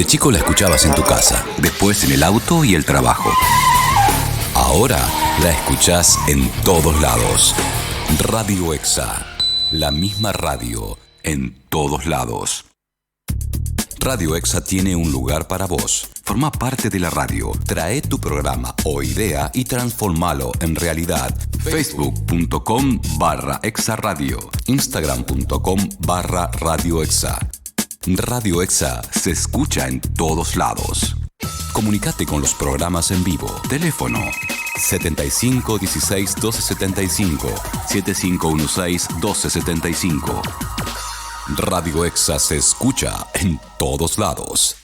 chico la escuchabas en tu casa, después en el auto y el trabajo. Ahora la escuchás en todos lados. Radio EXA, la misma radio en todos lados. Radio EXA tiene un lugar para vos. Forma parte de la radio. Trae tu programa o idea y transformalo en realidad. Facebook.com/EXARadio. Instagram.com/Radio EXA. Radio EXA se escucha en todos lados. Comunicate con los programas en vivo. Teléfono 75 16 12 75 7516 12 75. Radio EXA se escucha en todos lados.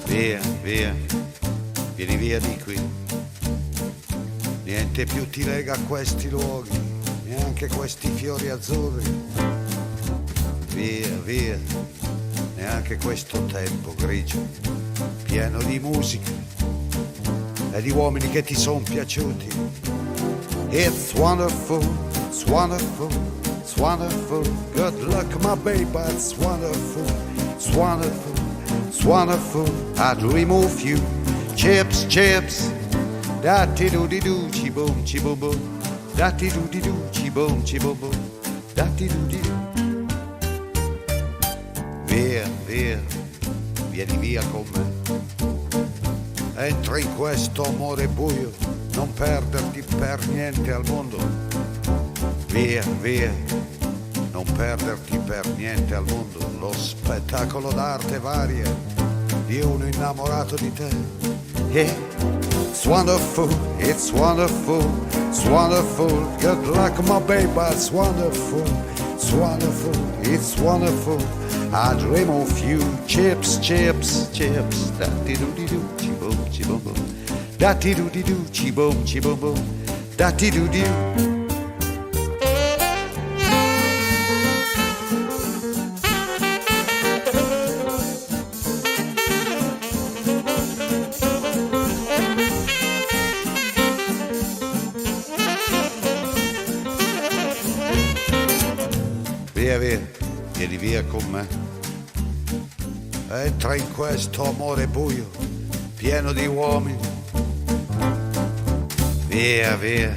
Via, via, vieni via di qui. Niente più ti lega a questi luoghi, neanche questi fiori azzurri. Via, via, neanche questo tempo grigio, pieno di musica e di uomini che ti son piaciuti. It's wonderful, it's wonderful, it's wonderful. Good luck, my baby, it's wonderful, it's wonderful, it's wonderful. I dream of you. Chips, chips, da-ti-do-di-do, chi-boom, chi-boom-boom. Da-ti-do-di-do, chi-boom, chi-boom-boom. Da-ti-do-di-do. Via, via, vieni via con me. Entra in questo amore buio, non perderti per niente al mondo. Via, via, non perderti per niente al mondo. Lo spettacolo d'arte varia di uno innamorato di te. It's wonderful, it's wonderful, it's wonderful. Good luck, my baby, it's wonderful, it's wonderful, it's wonderful. I dream of you. Chips, chips, chips. Da-ti-do-di-do, chi-boom, chi-boom-boom. Da-ti-do-di-do, chi-boom, chi-boom-boom. Da-ti-do-di-do. Via, via, vieni via con me. Entra in questo amore buio, pieno di uomini. Via, via,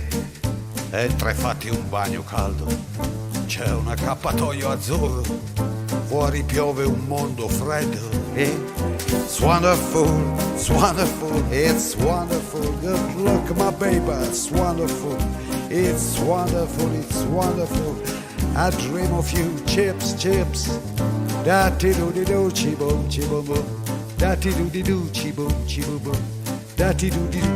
entra e fatti un bagno caldo. C'è un accappatoio azzurro, fuori piove un mondo freddo. It's wonderful, it's wonderful, it's wonderful. Good luck, my baby, it's wonderful, it's wonderful, it's wonderful. I dream of you. Chips, chips. Da-ti-do-di-do, chi-boom, chi-boom-boom. Da-ti-do-di-do, chi-boom, chi-boom-boom. Da-ti-do-di-do.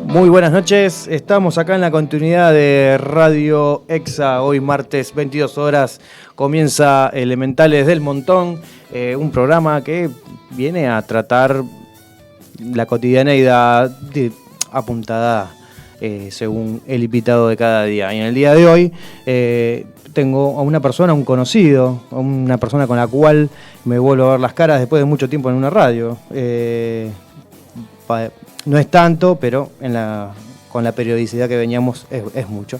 Muy buenas noches, estamos acá en la continuidad de Radio EXA. Hoy martes 22 horas comienza Elementales del Montón, un programa que viene a tratar la cotidianeidad apuntada según el invitado de cada día. Y en el día de hoy tengo a una persona, un conocido, a una persona con la cual me vuelvo a ver las caras después de mucho tiempo en una radio. No es tanto, pero con la periodicidad que veníamos es mucho.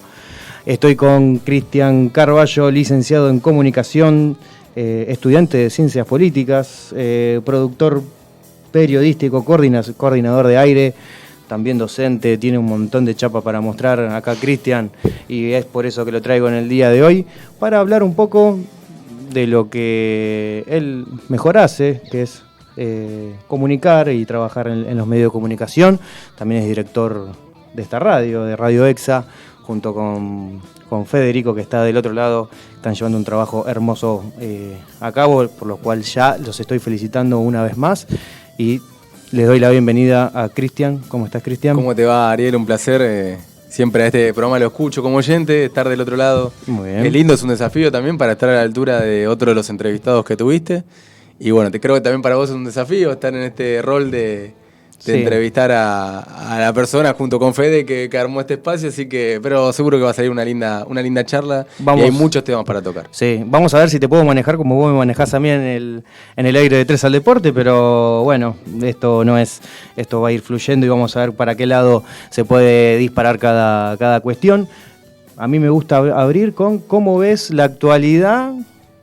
Estoy con Cristian Carballo, licenciado en Comunicación, estudiante de Ciencias Políticas, productor periodístico, coordinador de aire, también docente, tiene un montón de chapa para mostrar acá Cristian, y es por eso que lo traigo en el día de hoy, para hablar un poco de lo que él mejor hace, que es comunicar y trabajar en los medios de comunicación. También es director de esta radio, de Radio EXA, junto con Federico, que está del otro lado. Están llevando un trabajo hermoso a cabo, por lo cual ya los estoy felicitando una vez más y les doy la bienvenida a Cristian. ¿Cómo estás, Cristian? ¿Cómo te va, Ariel? Un placer. Siempre a este programa lo escucho como oyente, estar del otro lado. Muy bien. Es lindo, es un desafío también para estar a la altura de otro de los entrevistados que tuviste. Y bueno, creo que también para vos es un desafío estar en este rol de Sí. entrevistar a la persona junto con Fede que armó este espacio, así que, pero seguro que va a salir una linda charla. Vamos. Y hay muchos temas para tocar. Sí, vamos a ver si te puedo manejar como vos me manejás a mí en el aire de 3 al deporte, pero bueno, esto va a ir fluyendo y vamos a ver para qué lado se puede disparar cada cuestión. A mí me gusta abrir con cómo ves la actualidad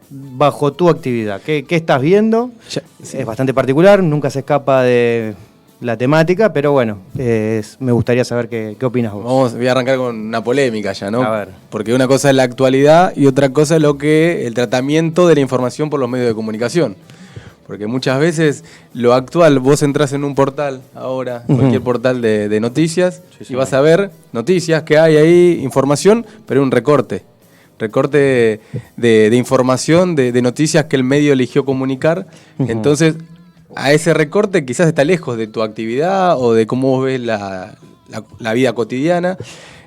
bajo tu actividad. ¿Qué estás viendo? Sí. Es bastante particular, nunca se escapa de la temática, pero bueno, me gustaría saber qué opinas vos. Voy a arrancar con una polémica ya, ¿no? A ver. Porque una cosa es la actualidad y otra cosa es el tratamiento de la información por los medios de comunicación. Porque muchas veces lo actual, vos entras en un portal ahora, cualquier portal de noticias, y vas a ver noticias que hay ahí, información, pero un recorte de información, de noticias que el medio eligió comunicar. Entonces, a ese recorte quizás está lejos de tu actividad o de cómo vos ves la vida cotidiana.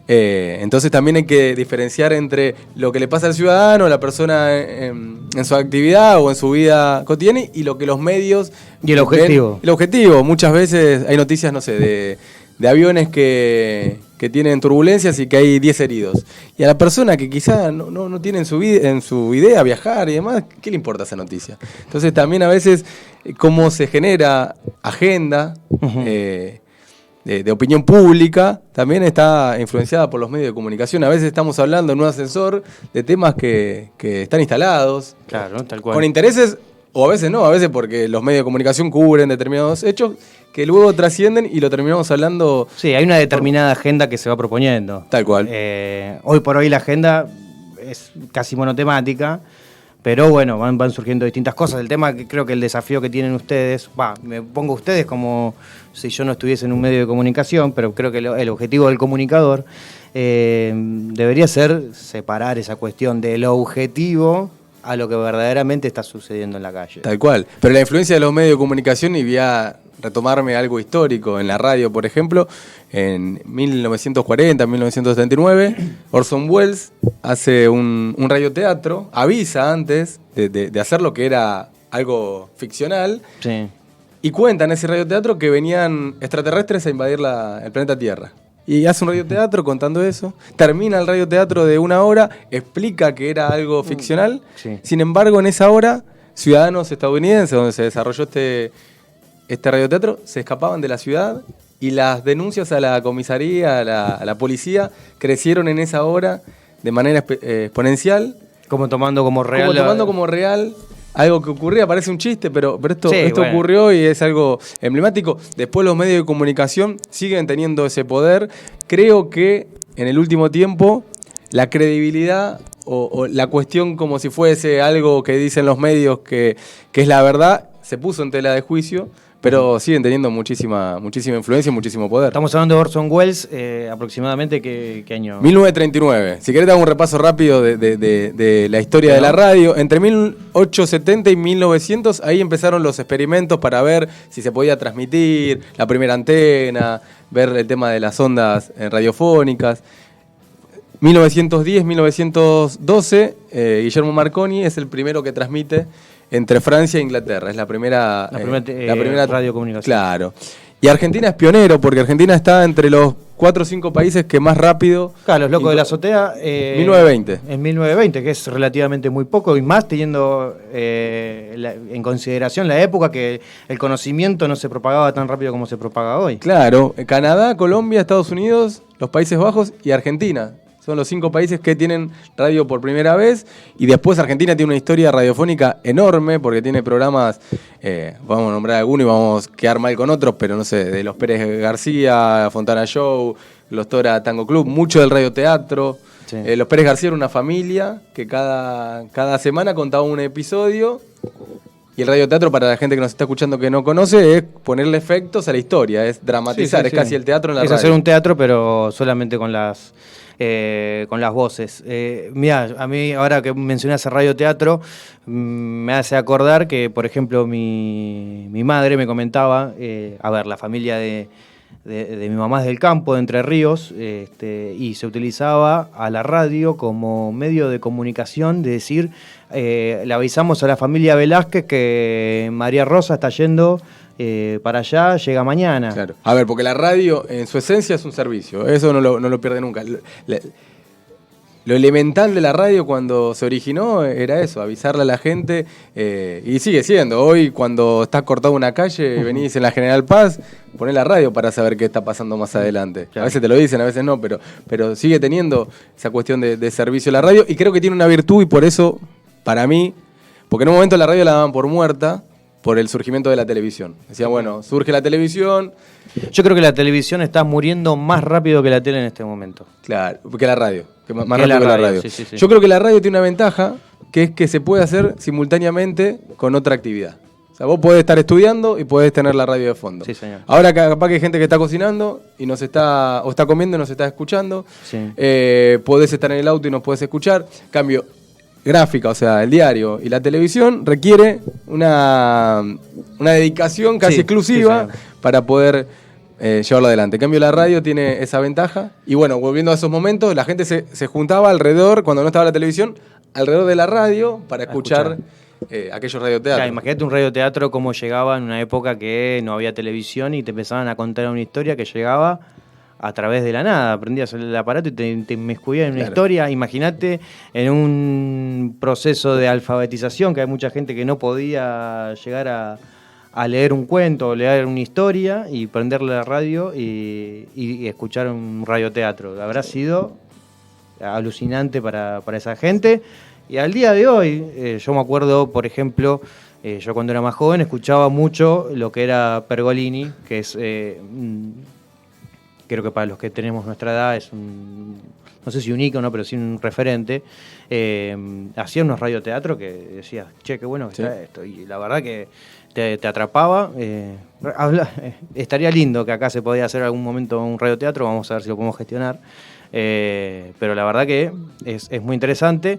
Entonces también hay que diferenciar entre lo que le pasa al ciudadano, a la persona en su actividad o en su vida cotidiana y lo que los medios... Y el objetivo. El objetivo. Muchas veces hay noticias, no sé, de aviones que tienen turbulencias y que hay 10 heridos. Y a la persona que quizá no tiene en su idea viajar y demás, ¿qué le importa esa noticia? Entonces también a veces cómo se genera agenda de opinión pública también está influenciada por los medios de comunicación. A veces estamos hablando en un ascensor de temas que están instalados. Claro, tal cual. Con intereses, o a veces no, a veces porque los medios de comunicación cubren determinados hechos que luego trascienden y lo terminamos hablando. Sí, hay una determinada agenda que se va proponiendo. Tal cual. Hoy por hoy la agenda es casi monotemática, pero bueno, van surgiendo distintas cosas. El tema, que creo que el desafío que tienen ustedes, me pongo ustedes como si yo no estuviese en un medio de comunicación, pero creo que el objetivo del comunicador debería ser separar esa cuestión del objetivo a lo que verdaderamente está sucediendo en la calle. Tal cual. Pero la influencia de los medios de comunicación, y voy a retomarme algo histórico, en la radio, por ejemplo, en 1940, 1939, Orson Welles hace un radioteatro, avisa antes de hacer lo que era algo ficcional, Sí. y cuenta en ese radioteatro que venían extraterrestres a invadir el planeta Tierra. Y hace un radioteatro contando eso, termina el radioteatro de 1 hora, explica que era algo ficcional, Sí. Sin embargo en esa hora, ciudadanos estadounidenses, donde se desarrolló este radioteatro, se escapaban de la ciudad y las denuncias a la comisaría, a la policía, crecieron en esa hora de manera exponencial. Como tomando como real. Algo que ocurría, parece un chiste, pero esto bueno. ocurrió y es algo emblemático. Después los medios de comunicación siguen teniendo ese poder. Creo que en el último tiempo la credibilidad o la cuestión como si fuese algo que dicen los medios que es la verdad, se puso en tela de juicio, pero siguen teniendo muchísima influencia y muchísimo poder. Estamos hablando de Orson Welles, aproximadamente ¿qué año? 1939. Si querés te hago un repaso rápido de la historia de la radio. Entre 1870 y 1900, ahí empezaron los experimentos para ver si se podía transmitir, la primera antena, ver el tema de las ondas radiofónicas. 1910, 1912, Guillermo Marconi es el primero que transmite entre Francia e Inglaterra. Es la primera radiocomunicación. Claro. Y Argentina es pionero, porque Argentina está entre los 4 o 5 países que más rápido... Claro, los locos de la azotea... 1920. En 1920, que es relativamente muy poco, y más teniendo en consideración la época que el conocimiento no se propagaba tan rápido como se propaga hoy. Claro, Canadá, Colombia, Estados Unidos, los Países Bajos y Argentina. Son los 5 países que tienen radio por primera vez. Y después Argentina tiene una historia radiofónica enorme porque tiene programas, vamos a nombrar algunos y vamos a quedar mal con otros, pero no sé, de los Pérez García, Fontana Show, los Tora Tango Club, mucho del radioteatro. Sí. Los Pérez García era una familia que cada semana contaba un episodio. Y el radioteatro, para la gente que nos está escuchando que no conoce, es ponerle efectos a la historia, es dramatizar, es casi el teatro en la radio. Es hacer un teatro, pero solamente con las voces. Mirá, a mí, ahora que mencionás el radioteatro, me hace acordar que, por ejemplo, mi madre me comentaba, la familia de mi mamá es del campo, de Entre Ríos, y se utilizaba a la radio como medio de comunicación, de decir, le avisamos a la familia Velázquez que María Rosa está yendo para allá, llega mañana. Claro. A ver, porque la radio en su esencia es un servicio, eso no lo pierde nunca. Lo elemental de la radio cuando se originó era eso, avisarle a la gente, y sigue siendo. Hoy cuando estás cortado una calle y venís en la General Paz, ponés la radio para saber qué está pasando más adelante. Claro. A veces te lo dicen, a veces no, pero sigue teniendo esa cuestión de servicio la radio, y creo que tiene una virtud, y por eso, para mí, porque en un momento la radio la daban por muerta por el surgimiento de la televisión. Decían, bueno, surge la televisión. Yo creo que la televisión está muriendo más rápido que la tele en este momento. Claro, que la radio. Más rápido que la radio. Sí. Yo creo que la radio tiene una ventaja, que es que se puede hacer simultáneamente con otra actividad. O sea, vos podés estar estudiando y podés tener la radio de fondo. Sí, señor. Ahora capaz que hay gente que está cocinando y o está comiendo y nos está escuchando. Sí. Podés estar en el auto y nos podés escuchar. Cambio, gráfica, o sea, el diario y la televisión requiere una dedicación casi exclusiva para poder llevarlo adelante. En cambio, la radio tiene esa ventaja. Y bueno, volviendo a esos momentos, la gente se juntaba alrededor, cuando no estaba la televisión, alrededor de la radio para escuchar aquellos radioteatros. Claro, imagínate un radioteatro cómo llegaba en una época que no había televisión y te empezaban a contar una historia que llegaba a través de la nada. Prendías el aparato y te inmiscuías en una historia. Imagínate en un proceso de alfabetización, que hay mucha gente que no podía llegar a leer un cuento o leer una historia y prenderle la radio y escuchar un radioteatro. Habrá sido alucinante para esa gente. Y al día de hoy, yo me acuerdo, por ejemplo, yo cuando era más joven escuchaba mucho lo que era Pergolini, que es, creo que para los que tenemos nuestra edad es no sé si un ícono, pero sí un referente. Hacía unos radioteatros que decías, che, qué bueno que está esto. Y la verdad que te atrapaba. Estaría lindo que acá se podía hacer algún momento un radioteatro, vamos a ver si lo podemos gestionar. Pero la verdad que es muy interesante.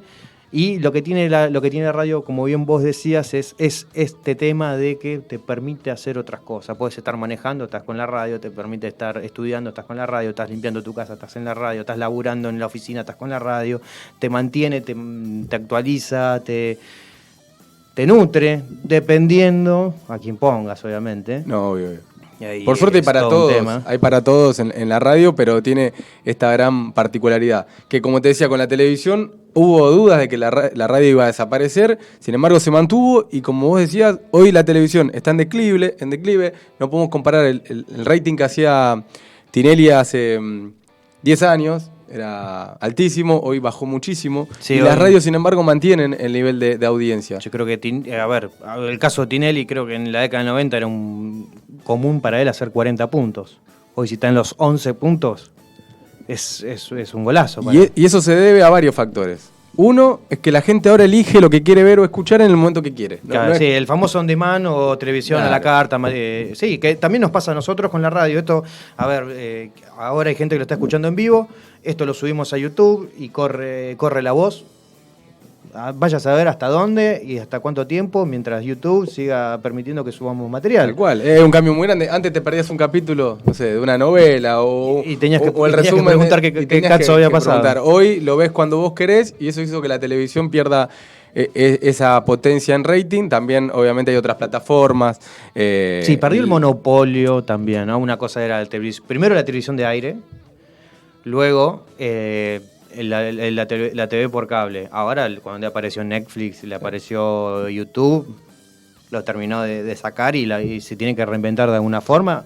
Y lo que tiene la radio, como bien vos decías, es este tema de que te permite hacer otras cosas. Puedes estar manejando, estás con la radio, te permite estar estudiando, estás con la radio, estás limpiando tu casa, estás en la radio, estás laburando en la oficina, estás con la radio, te mantiene, te actualiza, te nutre, dependiendo a quien pongas, obviamente. No, obvio. Por suerte hay para todos en la radio, pero tiene esta gran particularidad, que como te decía, con la televisión hubo dudas de que la radio iba a desaparecer, sin embargo se mantuvo, y como vos decías, hoy la televisión está en declive, no podemos comparar el rating que hacía Tinelli hace 10 años, era altísimo, hoy bajó muchísimo, y las radios, sin embargo, mantienen el nivel de audiencia. Yo creo que, el caso de Tinelli, creo que en la década del 90 era común para él hacer 40 puntos. Hoy si está en los 11 puntos, es un golazo. Y eso se debe a varios factores. Uno es que la gente ahora elige lo que quiere ver o escuchar en el momento que quiere. Claro, sí, el famoso on demand o televisión a la carta. Sí, que también nos pasa a nosotros con la radio. Esto, ahora hay gente que lo está escuchando en vivo. Esto lo subimos a YouTube y corre la voz. Vaya a saber hasta dónde y hasta cuánto tiempo, mientras YouTube siga permitiendo que subamos material. Tal cual, es un cambio muy grande. Antes te perdías un capítulo, no sé, de una novela y tenías que preguntar qué caso había pasado. Hoy lo ves cuando vos querés, y eso hizo que la televisión pierda esa potencia en rating. También, obviamente, hay otras plataformas. Sí, perdió el monopolio también, ¿no? Una cosa era primero la televisión de aire, luego la TV por cable. Ahora, cuando apareció Netflix, le apareció YouTube, lo terminó de sacar y se tiene que reinventar de alguna forma.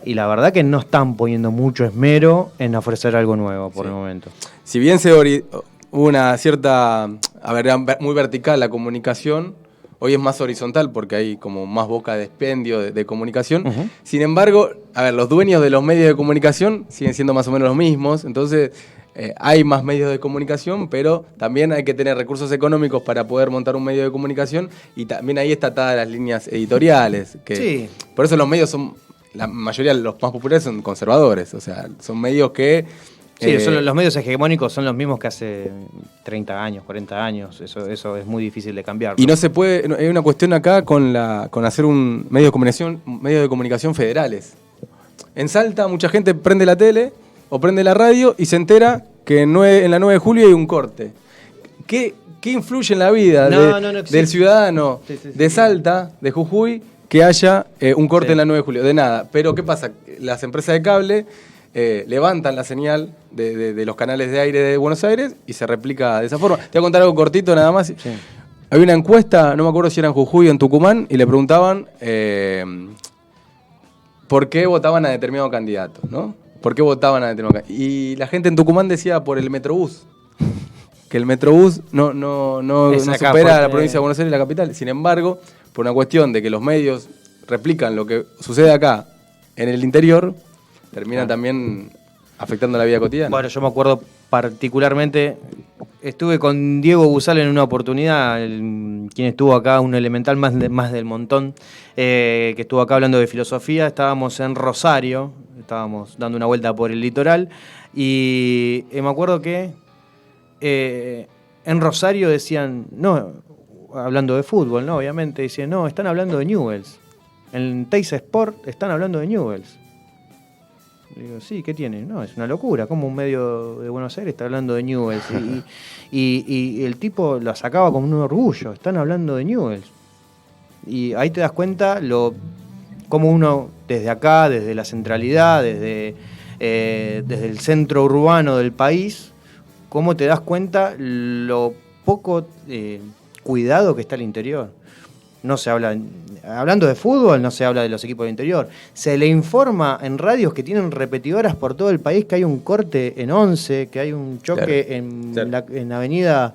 Y la verdad que no están poniendo mucho esmero en ofrecer algo nuevo por el momento. Si bien hubo una cierta, muy vertical la comunicación, hoy es más horizontal porque hay como más boca de expendio de comunicación. Uh-huh. Sin embargo, los dueños de los medios de comunicación siguen siendo más o menos los mismos. Entonces, hay más medios de comunicación, pero también hay que tener recursos económicos para poder montar un medio de comunicación, y también ahí está atadas las líneas editoriales. Sí. Por eso los medios la mayoría, los más populares, son conservadores. O sea, son medios que... Sí, los medios hegemónicos son los mismos que hace 30 años, 40 años. Eso es muy difícil de cambiar, ¿no? Y no se puede... Hay una cuestión acá con hacer un medio de comunicación federales. En Salta mucha gente prende la tele o prende la radio y se entera que en la 9 de julio hay un corte. ¿qué influye en la vida del ciudadano de Salta, de Jujuy, que haya un corte en la 9 de julio? De nada. Pero ¿qué pasa? Las empresas de cable levantan la señal de los canales de aire de Buenos Aires y se replica de esa forma. Te voy a contar algo cortito nada más. Sí. Había una encuesta, no me acuerdo si era en Jujuy o en Tucumán, y le preguntaban por qué votaban a determinado candidato, ¿no? ¿Por qué votaban a determinado candidato? Y la gente en Tucumán decía por el Metrobús. Que el Metrobús no supera a la provincia de Buenos Aires, la capital. Sin embargo, por una cuestión de que los medios replican lo que sucede acá en el interior, terminan también afectando la vida cotidiana. Bueno, yo me acuerdo particularmente, estuve con Diego Busal en una oportunidad, quien estuvo acá, un elemental más del montón, que estuvo acá hablando de filosofía. Estábamos en Rosario, estábamos dando una vuelta por el litoral, y me acuerdo que en Rosario decían, no, hablando de fútbol, ¿no? Obviamente, decían, no, están hablando de Newell's. En Teis Sport están hablando de Newell's. Digo, sí, ¿qué tiene? No, es una locura. Como un medio de Buenos Aires está hablando de Newell's. Y el tipo lo sacaba con un orgullo. Están hablando de Newell's. Y ahí te das cuenta cómo uno, desde acá, desde la centralidad, desde el centro urbano del país, cómo te das cuenta lo poco cuidado que está el interior. No se habla, hablando de fútbol, no se habla de los equipos del interior. Se le informa en radios que tienen repetidoras por todo el país que hay un corte en 11, que hay un choque en Avenida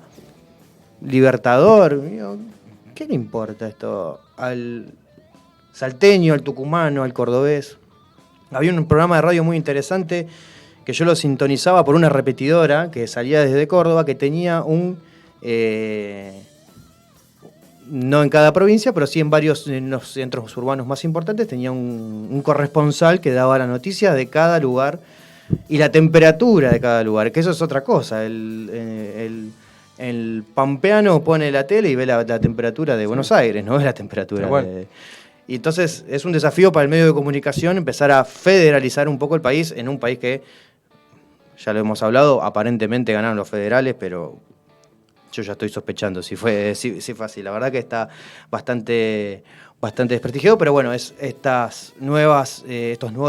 Libertador. ¿Qué le importa esto al salteño, al tucumano, al cordobés? Había un programa de radio muy interesante que yo lo sintonizaba por una repetidora que salía desde Córdoba, que tenía no en cada provincia, pero sí en los centros urbanos más importantes, tenía un corresponsal que daba la noticia de cada lugar y la temperatura de cada lugar, que eso es otra cosa. El pampeano pone la tele y ve la temperatura de Buenos Aires, no es la temperatura y entonces es un desafío para el medio de comunicación empezar a federalizar un poco el país, en un país que, ya lo hemos hablado, aparentemente ganaron los federales, pero yo ya estoy sospechando si fue así. La verdad que está bastante desprestigiado, pero bueno, es estos nuevos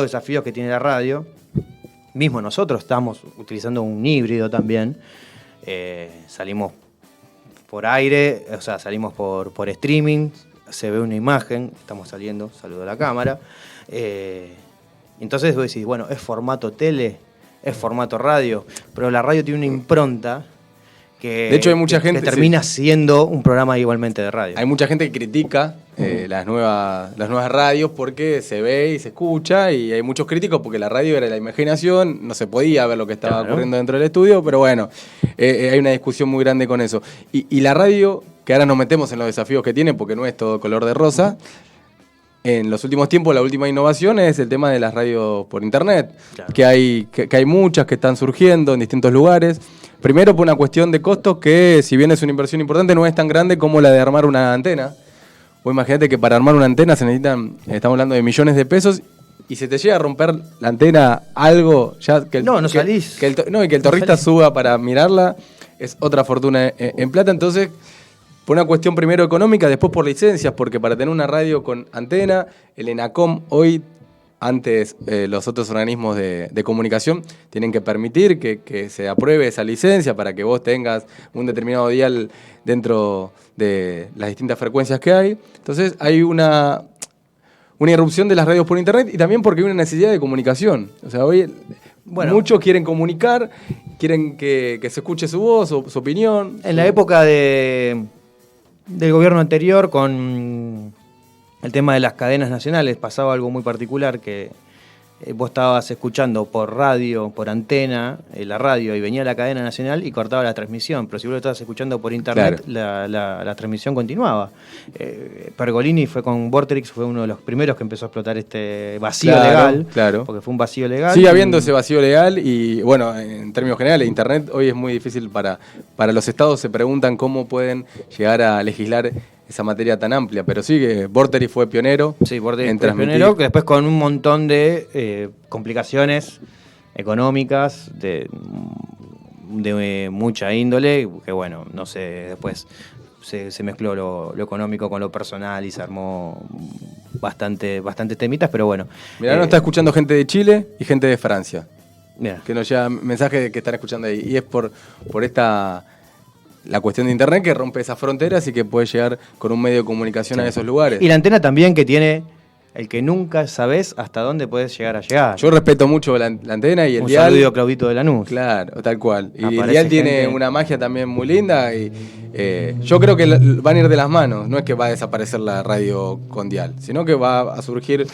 desafíos que tiene la radio. Mismo nosotros estamos utilizando un híbrido también. Salimos por aire, o sea, salimos por streaming, se ve una imagen, estamos saliendo, saludo a la cámara. Entonces vos decís, bueno, es formato tele, es formato radio, pero la radio tiene una impronta que, de hecho, hay mucha gente que termina siendo un programa igualmente de radio. Hay mucha gente que critica las nuevas radios porque se ve y se escucha, y hay muchos críticos porque la radio era la imaginación, no se podía ver lo que estaba ocurriendo dentro del estudio, pero bueno, hay una discusión muy grande con eso. Y la radio, que ahora nos metemos en los desafíos que tiene porque no es todo color de rosa, en los últimos tiempos la última innovación es el tema de las radios por internet, que hay muchas que están surgiendo en distintos lugares. Primero por una cuestión de costos que, si bien es una inversión importante, no es tan grande como la de armar una antena. O imagínate que para armar una antena se necesitan, estamos hablando de millones de pesos, y se te llega a romper la antena algo, ya que salís. Que el torrista suba para mirarla, es otra fortuna en plata. Entonces, por una cuestión primero económica, después por licencias, porque para tener una radio con antena, el ENACOM hoy, antes los otros organismos de comunicación, tienen que permitir que se apruebe esa licencia para que vos tengas un determinado dial dentro de las distintas frecuencias que hay. Entonces hay una irrupción de las radios por internet, y también porque hay una necesidad de comunicación. O sea, hoy muchos quieren comunicar, quieren que se escuche su voz, su opinión. En la época del gobierno anterior, con el tema de las cadenas nacionales, pasaba algo muy particular, que vos estabas escuchando por radio, por antena, la radio, y venía la cadena nacional y cortaba la transmisión, pero si vos lo estabas escuchando por internet, la transmisión continuaba. Pergolini fue con Vorterix, fue uno de los primeros que empezó a explotar este vacío legal, porque fue un vacío legal. Sigue habiendo ese vacío legal, y bueno, en términos generales, internet hoy es muy difícil para los estados. Se preguntan cómo pueden llegar a legislar esa materia tan amplia, pero sí que Vorterix fue pionero. Sí, Vorterix fue pionero, que después con un montón de complicaciones económicas, de mucha índole, que bueno, no sé, después se mezcló lo económico con lo personal y se armó bastante temitas, pero bueno. Mirá, nos está escuchando gente de Chile y gente de Francia. Mira. Que nos lleva mensajes que están escuchando ahí. Y es por la cuestión de internet que rompe esas fronteras y que puede llegar con un medio de comunicación a esos lugares. Y la antena también, que tiene el que nunca sabes hasta dónde puedes llegar a llegar. Yo respeto mucho la antena y el dial. Un saludo a Claudito de Lanús. Claro, tal cual. Y Aparece el dial tiene gente. una magia también muy linda y yo creo que van a ir de las manos. No es que va a desaparecer la radio con dial, sino que va a surgir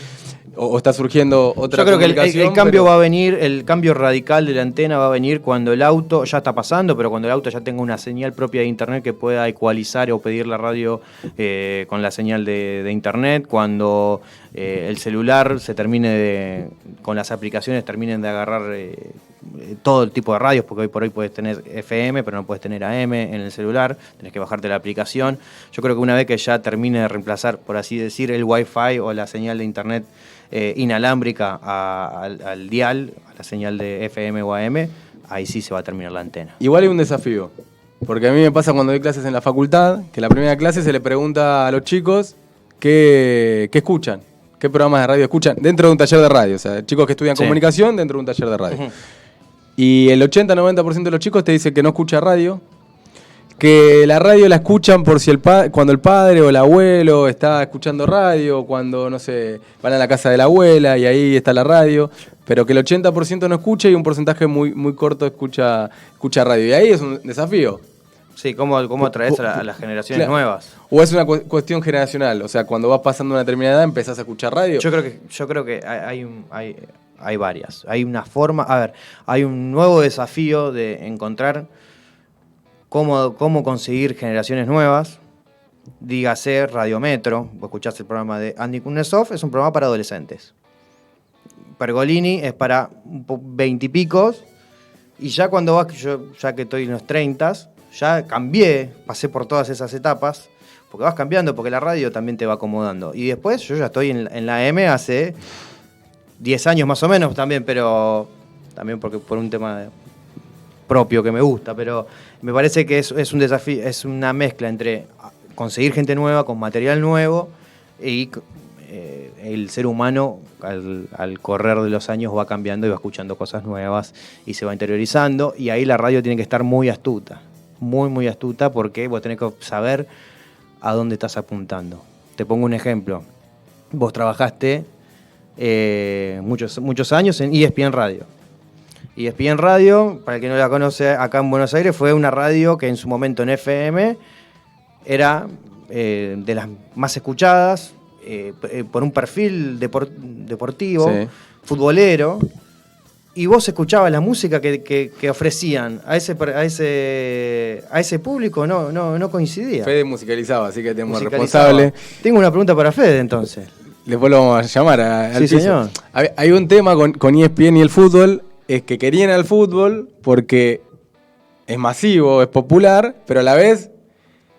o está surgiendo otra Yo creo que el comunicación, cambio pero- va a venir, el cambio radical de la antena va a venir cuando el auto, ya está pasando, pero cuando el auto ya tenga una señal propia de internet que pueda ecualizar o pedir la radio con la señal de internet, cuando el celular se con las aplicaciones terminen de agarrar todo el tipo de radios, porque hoy por hoy puedes tener FM, pero no puedes tener AM en el celular, tenés que bajarte la aplicación. Yo creo que una vez que ya termine de reemplazar, por así decir, el Wi-Fi o la señal de internet inalámbrica al dial, a la señal de FM o AM, ahí sí se va a terminar la antena. Igual hay un desafío, porque a mí me pasa cuando doy clases en la facultad, que la primera clase se le pregunta a los chicos qué escuchan, qué programas de radio escuchan, dentro de un taller de radio, o sea, chicos que estudian Sí. comunicación dentro de un taller de radio. Ujú. Y el 80-90% de los chicos te dice que no escucha radio, que la radio la escuchan por si cuando el padre o el abuelo está escuchando radio, cuando, no sé, van a la casa de la abuela y ahí está la radio, pero que el 80% no escucha y un porcentaje muy, muy corto escucha radio. Y ahí es un desafío. Sí, ¿cómo atraes a las generaciones Claro. nuevas? O es una cuestión generacional, o sea, cuando vas pasando una determinada edad empezás a escuchar radio. Yo creo que hay varias. Hay una forma, hay un nuevo desafío de encontrar cómo conseguir generaciones nuevas. Dígase Radiometro, vos escuchás el programa de Andy Kuznetsov, es un programa para adolescentes. Pergolini es para 20 y picos, y ya cuando yo ya que estoy en los 30, ya pasé por todas esas etapas, porque vas cambiando, porque la radio también te va acomodando. Y después yo ya estoy en la M hace 10 años más o menos también, pero también porque por un tema propio que me gusta, pero me parece que es un desafío, es una mezcla entre conseguir gente nueva con material nuevo y el ser humano al correr de los años va cambiando y va escuchando cosas nuevas y se va interiorizando, y ahí la radio tiene que estar muy astuta, muy astuta, porque vos tenés que saber a dónde estás apuntando. Te pongo un ejemplo. Vos trabajaste muchos años en ESPN Radio. ESPN Radio, para el que no la conoce, acá en Buenos Aires fue una radio que en su momento en FM era de las más escuchadas, por un perfil deportivo, Sí. futbolero, y vos escuchabas la música que ofrecían a ese público, no coincidía. Fede musicalizaba, así que tenemos Musicalizaba. responsable. Tengo una pregunta para Fede, entonces. Después lo vamos a llamar al Sí, piso. señor. Hay un tema con ESPN y el fútbol, es que querían al fútbol porque es masivo, es popular, pero a la vez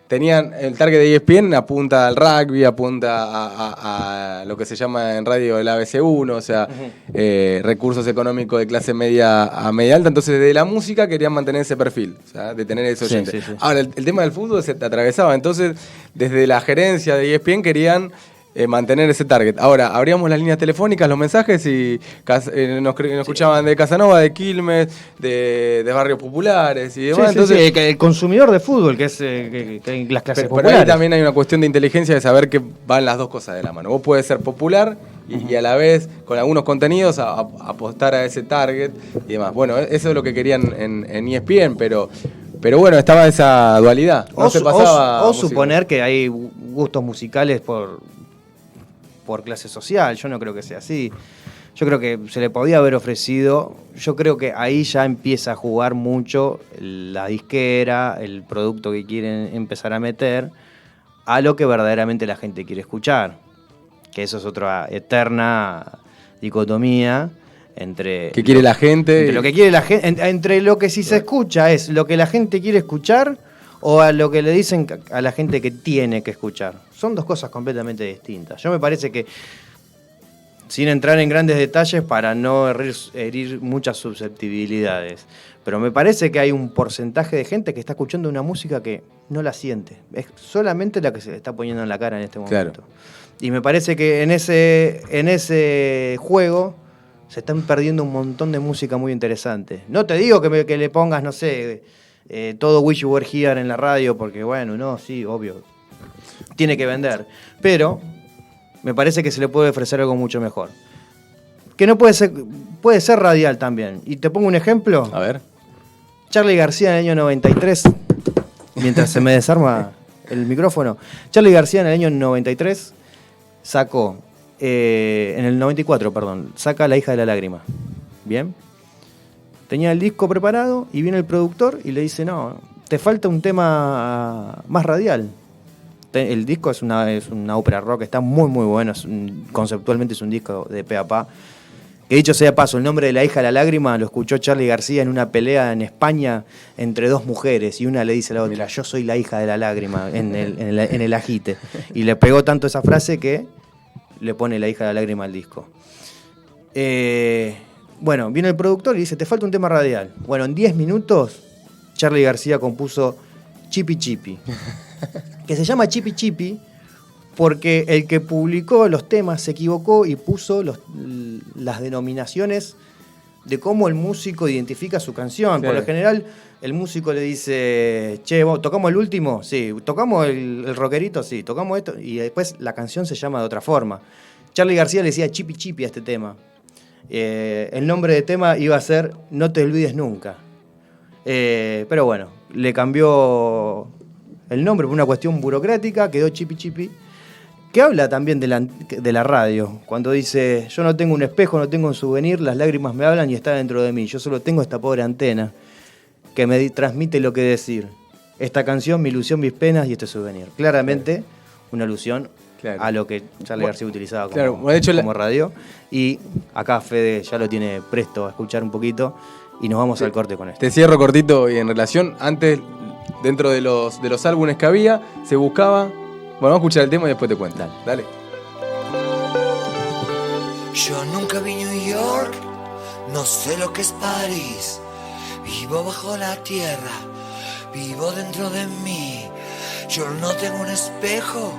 tenían el target de ESPN apunta al rugby, apunta a lo que se llama en radio el ABC1, o sea, recursos económicos de clase media a media alta. Entonces, de la música querían mantener ese perfil, o sea, de tener ese Sí, oyente. sí. Ahora, el tema del fútbol se te atravesaba. Entonces, desde la gerencia de ESPN querían mantener ese target. Ahora, abríamos las líneas telefónicas, los mensajes y nos escuchaban de Casanova, de Quilmes, de barrios populares y demás. Sí, Entonces, el consumidor de fútbol, que es que las clases pero populares. ahí también hay una cuestión de inteligencia de saber que van las dos cosas de la mano. Vos podés ser popular y a la vez con algunos contenidos apostar a ese target y demás. Bueno, eso es lo que querían en ESPN, pero bueno, estaba esa dualidad. No se pasaba o música. suponer que hay gustos musicales por clase social. Yo no creo que sea así. Yo creo que se le podía haber ofrecido. Yo creo que ahí ya empieza a jugar mucho la disquera, el producto que quieren empezar a meter, a lo que verdaderamente la gente quiere escuchar. Que eso es otra eterna dicotomía entre ¿Qué quiere la gente? entre lo que quiere la gente, entre lo que si se escucha es lo que la gente quiere escuchar o a lo que le dicen a la gente que tiene que escuchar. Son dos cosas completamente distintas. Yo me parece que sin entrar en grandes detalles para no herir muchas susceptibilidades. Pero me parece que hay un porcentaje de gente que está escuchando una música que no la siente. Es solamente la que se le está poniendo en la cara en este momento. Claro. Y me parece que en ese juego se están perdiendo un montón de música muy interesante. No te digo que le pongas, no sé, todo Wish You Were Here en la radio, porque bueno, no, sí, obvio, tiene que vender. Pero me parece que se le puede ofrecer algo mucho mejor. Que no puede ser radial también. Y te pongo un ejemplo. A ver. Charly García en el año 93, mientras se me desarma el micrófono, Charly García en el año 93 sacó, en el 94, perdón, saca La hija de la lágrima. ¿Bien? Tenía el disco preparado y viene el productor y le dice, no, te falta un tema más radial. El disco es una ópera rock, está muy muy bueno, conceptualmente es un disco de pe a pa. Que dicho sea paso, el nombre de La hija de la lágrima lo escuchó Charly García en una pelea en España entre dos mujeres y una le dice a la otra, yo soy la hija de la lágrima en el ajite. Y le pegó tanto esa frase que le pone La hija de la lágrima al disco. Bueno, viene el productor y dice, te falta un tema radial. Bueno, en 10 minutos Charly García compuso Chipi Chipi, que se llama Chipi Chipi porque el que publicó los temas se equivocó y puso las denominaciones de cómo el músico identifica su canción. Claro. Por lo general, el músico le dice, che, ¿tocamos el último? Sí. ¿Tocamos el rockerito? Sí. ¿Tocamos esto? Y después la canción se llama de otra forma. Charly García le decía Chipi Chipi a este tema. El nombre de tema iba a ser No te olvides nunca. Pero bueno, le cambió el nombre por una cuestión burocrática, quedó Chipi Chipi. Que habla también de la radio, cuando dice, yo no tengo un espejo, no tengo un souvenir, las lágrimas me hablan y está dentro de mí, yo solo tengo esta pobre antena que me transmite lo que decir. Esta canción, mi ilusión, mis penas y este souvenir. Claramente una alusión a lo que Charly García utilizaba como radio. Y acá Fede ya lo tiene presto a escuchar un poquito y nos vamos al corte con esto. Te cierro cortito y en relación, antes, dentro de los álbumes que había, se buscaba... Bueno, vamos a escuchar el tema y después te cuento. Dale. Yo nunca vi New York, no sé lo que es París. Vivo bajo la tierra, vivo dentro de mí. Yo no tengo un espejo,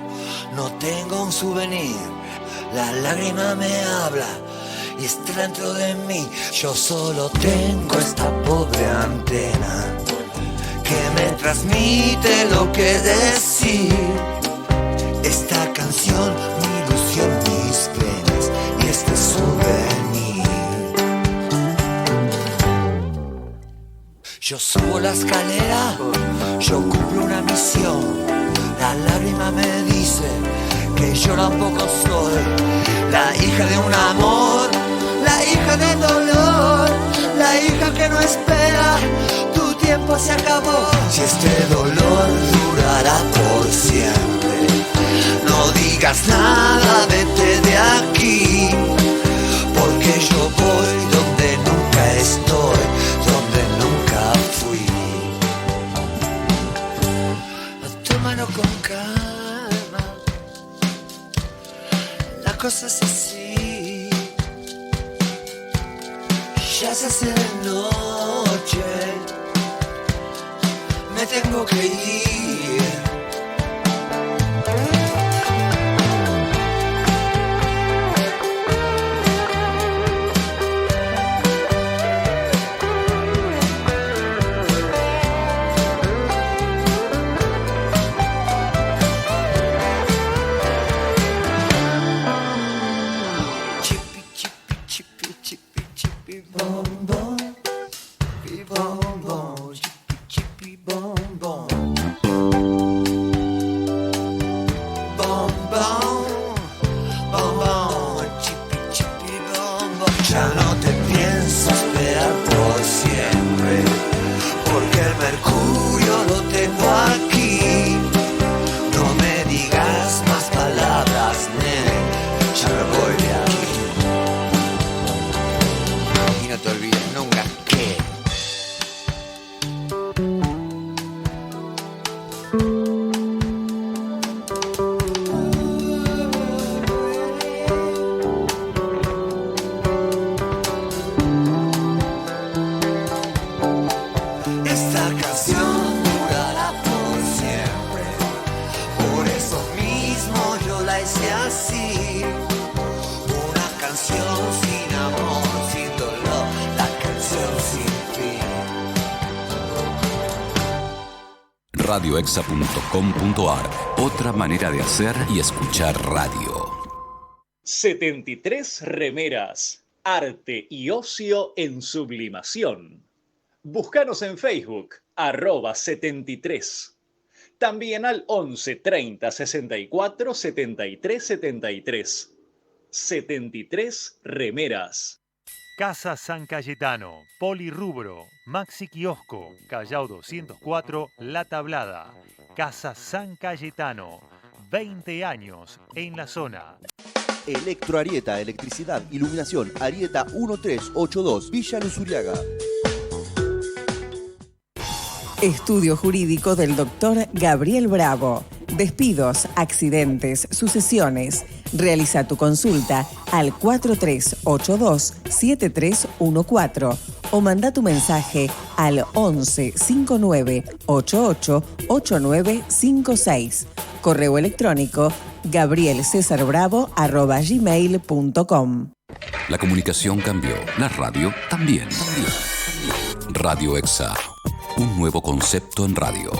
no tengo un souvenir. La lágrima me habla y está dentro de mí. Yo solo tengo esta pobre antena que me transmite lo que decir. Esta canción, mi ilusión, mis penas y este souvenir. Yo subo la escalera, yo cumplo una misión. La lágrima me dice que yo tampoco soy la hija de un amor, la hija del dolor, la hija que no espera, tu tiempo se acabó. Si este dolor durará por siempre, no digas nada, vete de aquí, porque yo voy donde nunca estoy, donde nunca fui. Tómalo con calma, la cosa es así. Ya se hace de noche, me tengo que ir. radioexa.com.ar. Otra manera de hacer y escuchar radio. 73 remeras. Arte y ocio en sublimación. Búscanos en Facebook, @73. También al 11 30 64 73 73. 73 remeras. Casa San Cayetano, Polirrubro, Maxi Kiosco, Callao 204, La Tablada. Casa San Cayetano, 20 años en la zona. Electro Arieta, electricidad, iluminación, Arieta 1382, Villa Luzuriaga. Estudio jurídico del doctor Gabriel Bravo. Despidos, accidentes, sucesiones. Realiza tu consulta al 4382-7314 o manda tu mensaje al 11 59 88 8956. Correo electrónico gabrielcesarbravo@gmail.com. La comunicación cambió, la radio también. Radio Exa, un nuevo concepto en radio.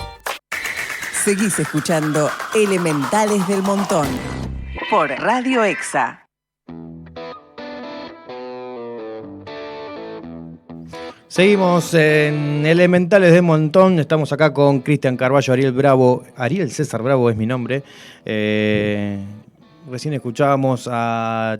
Seguís escuchando Elementales del Montón por Radio Exa. Seguimos en Elementales de Montón. Estamos acá con Cristian Carballo, Ariel Bravo. Ariel César Bravo es mi nombre. Recién escuchábamos a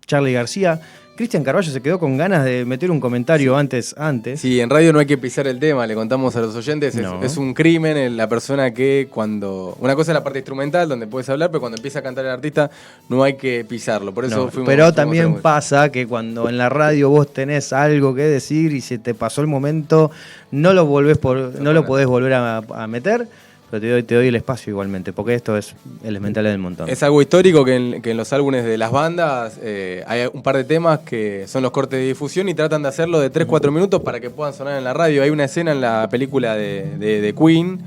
Charly García. Cristian Carballo se quedó con ganas de meter un comentario antes. Sí, en radio no hay que pisar el tema, le contamos a los oyentes, No. es un crimen la persona que cuando... Una cosa es la parte instrumental, donde puedes hablar, pero cuando empieza a cantar el artista no hay que pisarlo, por eso No, fuimos... pero fuimos también a- pasa que cuando en la radio vos tenés algo que decir y se te pasó el momento, no lo podés volver a meter, pero te doy el espacio igualmente, porque esto es Elementales del Montón. Es algo histórico que en los álbumes de las bandas hay un par de temas que son los cortes de difusión y tratan de hacerlo de 3-4 minutos para que puedan sonar en la radio. Hay una escena en la película de Queen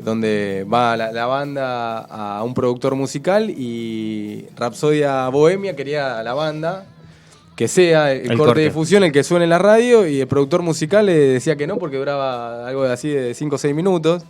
donde va la banda a un productor musical y Rapsodia Bohemia quería a la banda que sea el corte de difusión el que suene en la radio y el productor musical le decía que no porque duraba algo así de 5 o 6 minutos.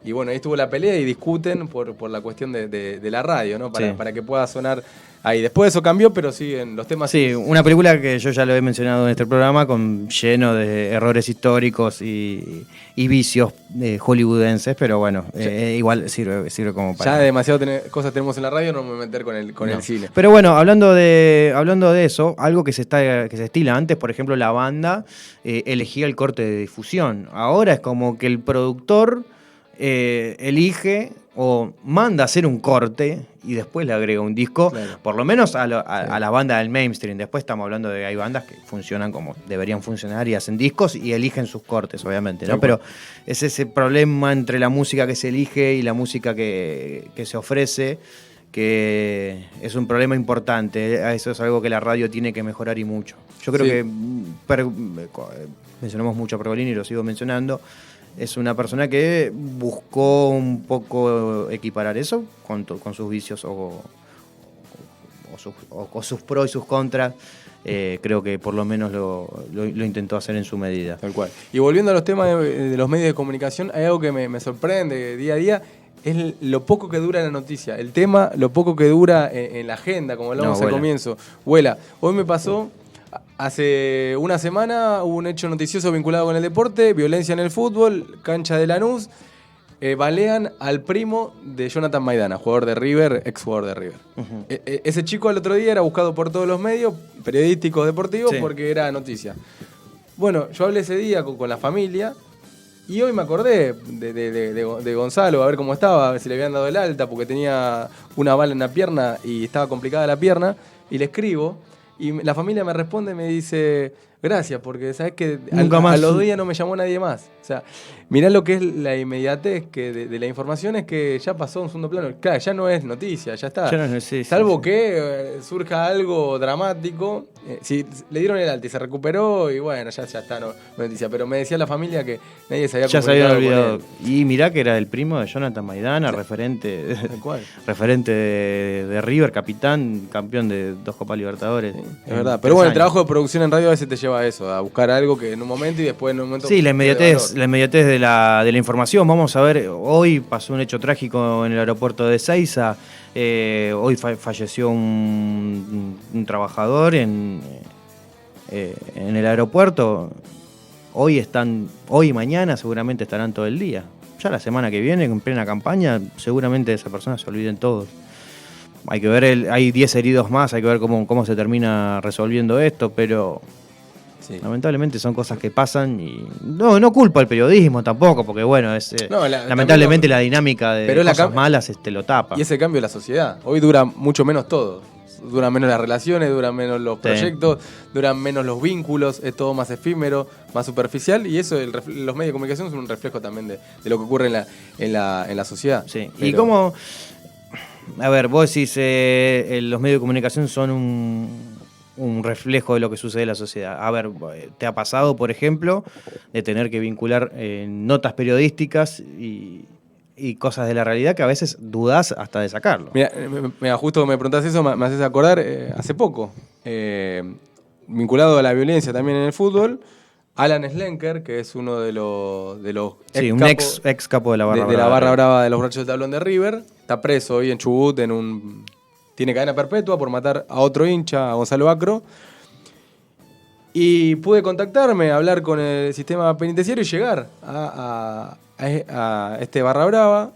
Y bueno, ahí estuvo la pelea y discuten por la cuestión de la radio, ¿no? Para que pueda sonar ahí. Después eso cambió, pero sí, en los temas... Sí, una película que yo ya lo he mencionado en este programa, lleno de errores históricos y vicios hollywoodenses, pero bueno, igual sirve como para... Ya demasiado cosas tenemos en la radio, no me voy a meter con el cine. Pero bueno, hablando de eso, algo que se estila antes, por ejemplo, la banda elegía el corte de difusión. Ahora es como que el productor elige o manda a hacer un corte y después le agrega un disco, Claro. por lo menos a la banda del mainstream. Después estamos hablando de que hay bandas que funcionan como deberían funcionar y hacen discos y eligen sus cortes, obviamente, ¿no? Pero es ese problema entre la música que se elige y la música que se ofrece, que es un problema importante. Eso es algo que la radio tiene que mejorar y mucho. Yo creo que mencionamos mucho a Pergolini y lo sigo mencionando. Es una persona que buscó un poco equiparar eso con sus vicios o sus pros y sus contras. Creo que por lo menos lo intentó hacer en su medida. Tal cual. Y volviendo a los temas de los medios de comunicación, hay algo que me sorprende día a día, es lo poco que dura la noticia. El tema, lo poco que dura en la agenda, como hablamos al comienzo. Vuela. Hoy me pasó... Hace una semana hubo un hecho noticioso vinculado con el deporte, violencia en el fútbol, cancha de Lanús, balean al primo de Jonathan Maidana, jugador de River, ex jugador de River. Uh-huh. Ese chico al otro día era buscado por todos los medios periodísticos deportivos porque era noticia. Bueno, yo hablé ese día con la familia y hoy me acordé de Gonzalo, a ver cómo estaba, a ver si le habían dado el alta porque tenía una bala en la pierna y estaba complicada la pierna, y le escribo. Y la familia me responde y me dice, gracias, porque sabes que a los 2 días no me llamó nadie más. O sea, mirá lo que es la inmediatez de la información, es que ya pasó a un segundo plano. Claro, ya no es noticia, ya está. Ya no es, Salvo que surja algo dramático. Si le dieron el alta y se recuperó, y bueno, ya está, no noticia. Pero me decía la familia que nadie se había ya se había olvidado. con él. Y mirá que era el primo de Jonathan Maidana, referente de River, campeón de 2 Copas Libertadores. Es verdad, pero bueno, el trabajo de producción en radio a veces te lleva lleva a eso, a buscar algo que en un momento y después en un momento... Sí, la inmediatez de de la información. Vamos a ver, hoy pasó un hecho trágico en el aeropuerto de Ezeiza. Hoy falleció un trabajador en el aeropuerto. Hoy y mañana seguramente estarán todo el día. Ya la semana que viene, en plena campaña, seguramente de esa persona se olviden todos. Hay que ver, hay 10 heridos más, hay que ver cómo se termina resolviendo esto, pero sí, lamentablemente son cosas que pasan y no culpo al periodismo tampoco, porque bueno, lamentablemente la dinámica de cosas malas lo tapa. Y ese cambio de la sociedad. Hoy dura mucho menos todo. Duran menos las relaciones, duran menos los proyectos, duran menos los vínculos, es todo más efímero, más superficial, y eso, los medios de comunicación son un reflejo también de lo que ocurre en la sociedad. Sí. Pero... ¿Y cómo? A ver, vos decís, los medios de comunicación son un reflejo de lo que sucede en la sociedad. A ver, ¿te ha pasado, por ejemplo, de tener que vincular notas periodísticas y cosas de la realidad que a veces dudás hasta de sacarlo? Mira, justo me preguntás eso, me haces acordar, hace poco, vinculado a la violencia también en el fútbol, Alan Schlenker, que es uno de los ex capo de la barra brava. De la barra brava de los borrachos del tablón de River, está preso hoy en Chubut, tiene cadena perpetua por matar a otro hincha, a Gonzalo Acro. Y pude contactarme, hablar con el sistema penitenciario y llegar a este barra brava,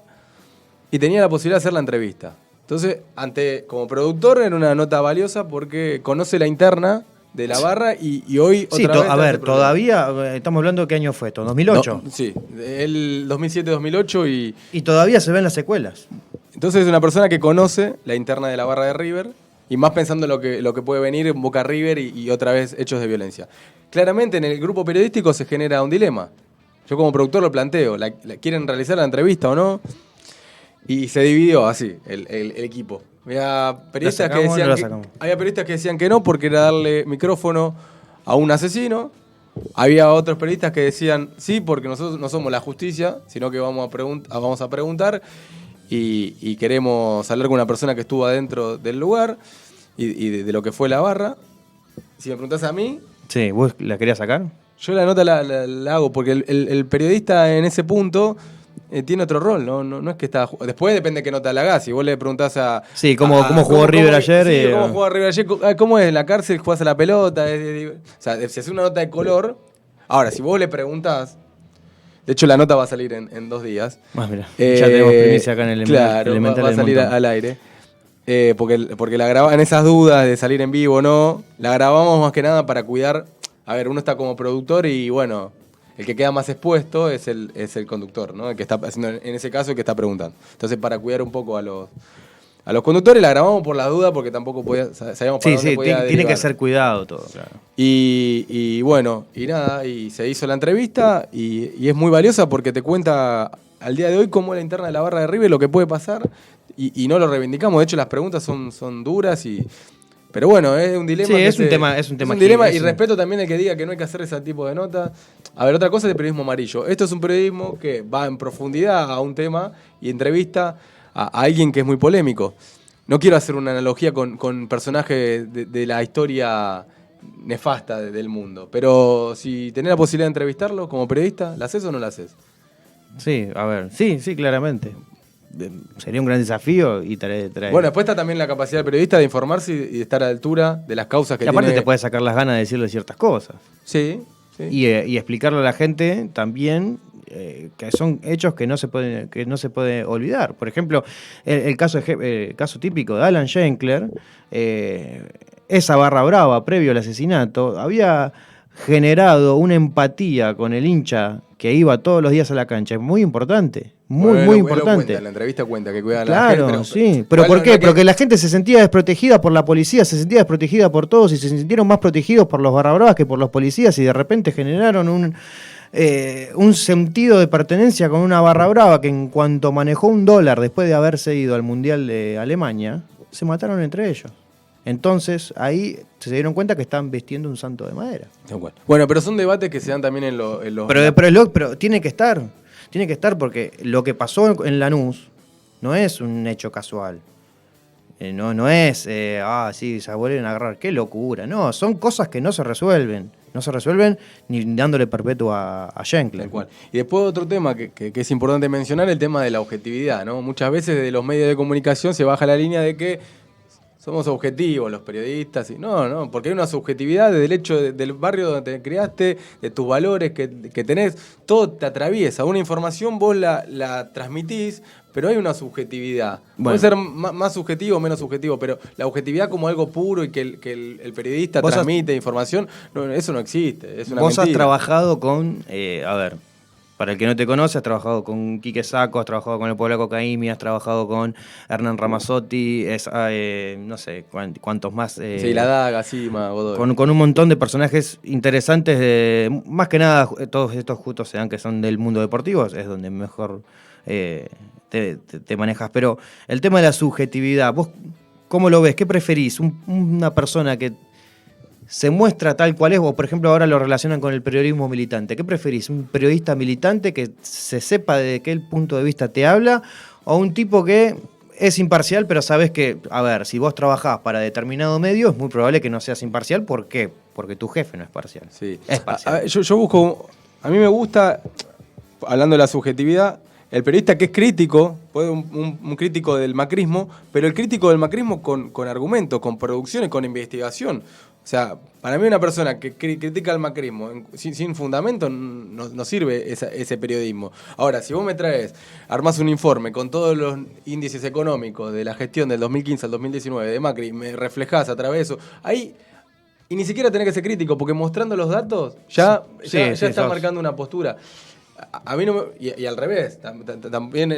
y tenía la posibilidad de hacer la entrevista. Entonces, como productor, era una nota valiosa porque conoce la interna de la barra y hoy otra vez... todavía, estamos hablando de qué año fue esto, ¿2008? No, sí, el 2007-2008 y todavía se ven las secuelas. Entonces es una persona que conoce la interna de la barra de River, y más pensando en lo que puede venir en Boca River y otra vez hechos de violencia. Claramente en el grupo periodístico se genera un dilema. Yo como productor lo planteo, ¿quieren realizar la entrevista o no? Y se dividió así el equipo. Había periodistas que decían que no porque era darle micrófono a un asesino. Había otros periodistas que decían sí porque nosotros no somos la justicia, sino que vamos a preguntar y queremos hablar con una persona que estuvo adentro del lugar y de lo que fue la barra. Si me preguntás a mí... Sí, ¿vos la querías sacar? Yo la nota la hago porque el periodista en ese punto tiene otro rol, no es que está... Después depende de qué nota la hagas. Si vos le preguntás Sí, cómo jugó River ayer. Sí, cómo jugó River ayer. ¿Cómo es? ¿En la cárcel jugás a la pelota? O sea, si haces una nota de color... Ahora, si vos le preguntás... De hecho, la nota va a salir en 2 días. Mira, ya tenemos primicia acá en el Claro, va a salir al aire. Porque la grabamos, en esas dudas de salir en vivo o no, la grabamos más que nada para cuidar... A ver, uno está como productor y bueno, el que queda más expuesto es el conductor, ¿no? El que está haciendo, en ese caso, el que está preguntando. Entonces, para cuidar un poco a los conductores, la grabamos por las dudas porque tampoco sabíamos para dónde podía derivar. Tiene que ser cuidado todo, claro. Y bueno, y nada, y se hizo la entrevista y es muy valiosa porque te cuenta al día de hoy cómo es la interna de la barra de River, lo que puede pasar y no lo reivindicamos. De hecho, las preguntas son duras pero bueno, es un dilema. Sí, es un tema dilema y respeto también el que diga que no hay que hacer ese tipo de notas. A ver, otra cosa es el periodismo amarillo. Esto es un periodismo que va en profundidad a un tema y entrevista a alguien que es muy polémico. No quiero hacer una analogía con personajes de la historia nefasta del mundo, pero si tenés la posibilidad de entrevistarlo como periodista, ¿la haces o no la haces? Sí, a ver, sí, claramente. Sería un gran desafío y traer. Bueno, después está también la capacidad del periodista de informarse y de estar a la altura de las causas que tiene. Y aparte te puede sacar las ganas de decirle ciertas cosas. Sí. Y explicarle a la gente también que son hechos que no se puede olvidar. Por ejemplo, el caso típico de Alan Schlenker, esa barra brava previo al asesinato había generado una empatía con el hincha que iba todos los días a la cancha. Es muy importante. Muy importante. Cuenta, la entrevista cuenta que cuidan a la gente. Claro, sí. ¿Pero por qué? Porque la gente se sentía desprotegida por la policía, se sentía desprotegida por todos y se sintieron más protegidos por los barra bravas que por los policías y de repente generaron un sentido de pertenencia con una barra brava que en cuanto manejó $1 después de haberse ido al Mundial de Alemania, se mataron entre ellos. Entonces ahí se dieron cuenta que están vistiendo un santo de madera. Bueno, pero son debates que se dan también en los... Pero tiene que estar. Tiene que estar porque lo que pasó en Lanús no es un hecho casual. No es, sí, se vuelven a agarrar, qué locura. No, son cosas que no se resuelven. No se resuelven ni dándole perpetuo a Schenkler. Tal cual. Y después otro tema que es importante mencionar, el tema de la objetividad, ¿no? Muchas veces de los medios de comunicación se baja la línea de que somos objetivos los periodistas. No, porque hay una subjetividad del hecho del barrio donde te criaste, de tus valores que tenés, todo te atraviesa. Una información vos la transmitís, pero hay una subjetividad. Puede ser más subjetivo o menos subjetivo, pero la objetividad como algo puro y que el periodista transmite información, eso no existe, es una vos mentira. Has trabajado con, para el que no te conoce, has trabajado con Quique Sacco, has trabajado con el Polaco Caimi, has trabajado con Hernán Ramazzotti, no sé cuántos más. Sí, La Daga, Sima, Godoy. Con un montón de personajes interesantes, más que nada todos estos justos se dan que son del mundo deportivo, es donde mejor te manejas. Pero el tema de la subjetividad, ¿vos cómo lo ves? ¿Qué preferís? ¿Una persona que se muestra tal cual es, o por ejemplo ahora lo relacionan con el periodismo militante? ¿Qué preferís? ¿Un periodista militante que se sepa de qué punto de vista te habla, o un tipo que es imparcial, pero sabes que, si vos trabajás para determinado medio, es muy probable que no seas imparcial? ¿Por qué? Porque tu jefe no es parcial. Sí. Es parcial. Yo busco, a mí me gusta, hablando de la subjetividad, el periodista que es crítico, puede un crítico del macrismo, pero el crítico del macrismo con argumentos, con producciones, con investigación. O sea, para mí una persona que critica al macrismo sin fundamento no sirve ese periodismo. Ahora, si vos me traes, armás un informe con todos los índices económicos de la gestión del 2015 al 2019 de Macri, me reflejás a través de eso, ahí... Y ni siquiera tenés que ser crítico, porque mostrando los datos ya está marcando una postura. A mí no me, y al revés, también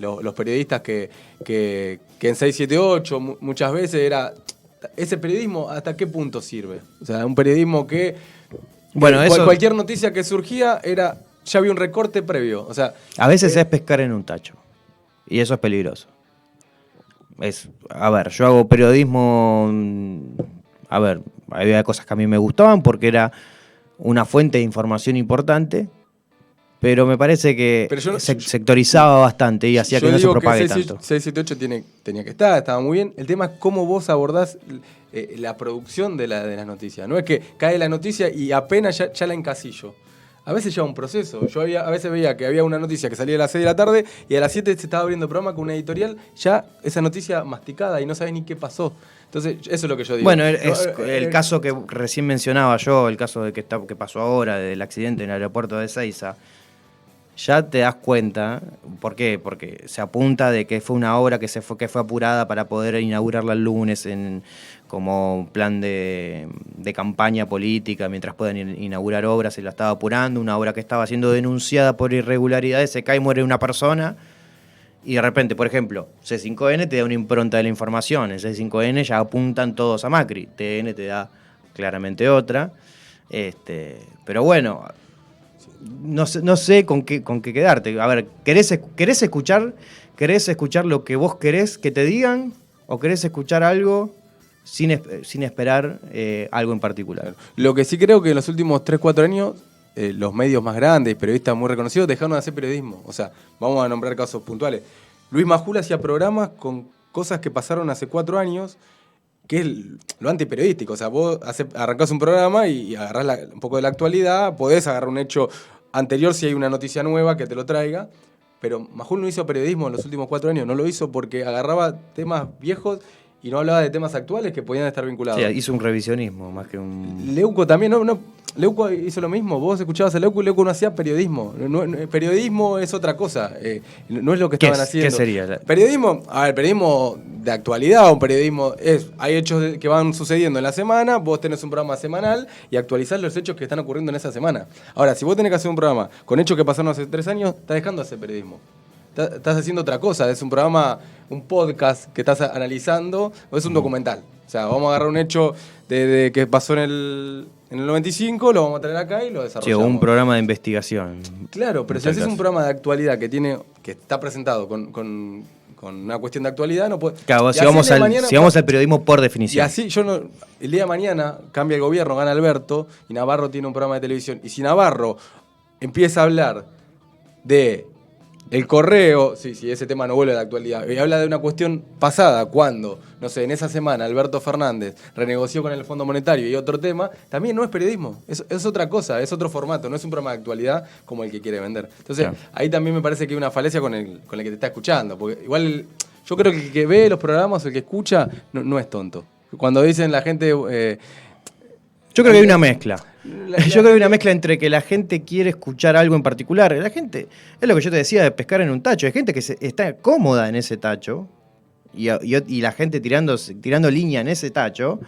los periodistas que en 678 muchas veces era... ¿Ese periodismo hasta qué punto sirve? O sea, un periodismo que... cualquier noticia que surgía ya había un recorte previo. O sea, a veces es pescar en un tacho. Y eso es peligroso. Yo hago periodismo... había cosas que a mí me gustaban porque era una fuente de información importante, pero me parece que sectorizaba bastante y hacía que no se propague tanto. 678 tenía que estar, estaba muy bien. El tema es cómo vos abordás la producción de las noticias. No es que cae la noticia y apenas ya la encasillo. A veces lleva un proceso. Yo a veces veía que había una noticia que salía a las 6 de la tarde y a las 7 se estaba abriendo programa con una editorial, ya esa noticia masticada y no sabés ni qué pasó. Entonces, eso es lo que yo digo. Bueno, el caso que recién mencionaba yo, el caso de que pasó ahora, del accidente en el aeropuerto de Ezeiza, ya te das cuenta. ¿Por qué? Porque se apunta de que fue una obra que fue apurada para poder inaugurarla el lunes como plan de campaña política, mientras puedan inaugurar obras, se la estaba apurando, una obra que estaba siendo denunciada por irregularidades, se cae y muere una persona, y de repente, por ejemplo, C5N te da una impronta de la información, en C5N ya apuntan todos a Macri, TN te da claramente otra, pero bueno, no sé con qué quedarte. A ver, ¿querés escuchar lo que vos querés que te digan, o querés escuchar algo sin esperar algo en particular? Lo que sí creo que en los últimos 3-4 años los medios más grandes, periodistas muy reconocidos, dejaron de hacer periodismo. O sea, vamos a nombrar casos puntuales. Luis Majul hacía programas con cosas que pasaron hace 4 años, que es lo antiperiodístico. O sea, vos arrancás un programa y agarrás un poco de la actualidad, podés agarrar un hecho anterior si hay una noticia nueva que te lo traiga, pero Majul no hizo periodismo en los últimos 4 años, no lo hizo porque agarraba temas viejos y no hablaba de temas actuales que podían estar vinculados. Sí, hizo un revisionismo más que un... Leuco también, Leuco hizo lo mismo. Vos escuchabas a Leuco y Leuco no hacía periodismo. Periodismo es otra cosa, no es lo que estaban haciendo. ¿Qué sería? Periodismo, periodismo de actualidad, un periodismo hay hechos que van sucediendo en la semana, vos tenés un programa semanal y actualizás los hechos que están ocurriendo en esa semana. Ahora, si vos tenés que hacer un programa con hechos que pasaron hace 3 años, estás dejando de hacer periodismo. Estás haciendo otra cosa, es un programa, un podcast que estás analizando, o es un documental. O sea, vamos a agarrar un hecho de que pasó en el 95, lo vamos a traer acá y lo desarrollamos. Sí, un programa de investigación. Claro, pero si haces un programa de actualidad que está presentado con una cuestión de actualidad, no puede... Claro, si vamos al periodismo por definición. Y así el día de mañana cambia el gobierno, gana Alberto, y Navarro tiene un programa de televisión. Y si Navarro empieza a hablar de el correo, sí, ese tema no vuelve a la actualidad, y habla de una cuestión pasada, cuando, no sé, en esa semana Alberto Fernández renegoció con el Fondo Monetario y otro tema, también no es periodismo, es otra cosa, es otro formato, no es un programa de actualidad como el que quiere vender. Entonces, ahí también me parece que hay una falencia con el que te está escuchando, porque igual yo creo que el que ve los programas, el que escucha, no es tonto. Cuando dicen la gente... yo creo que hay una mezcla. Yo creo que hay una mezcla entre que la gente quiere escuchar algo en particular. La gente, es lo que yo te decía de pescar en un tacho. Hay gente que está cómoda en ese tacho y la gente tirando línea en ese tacho.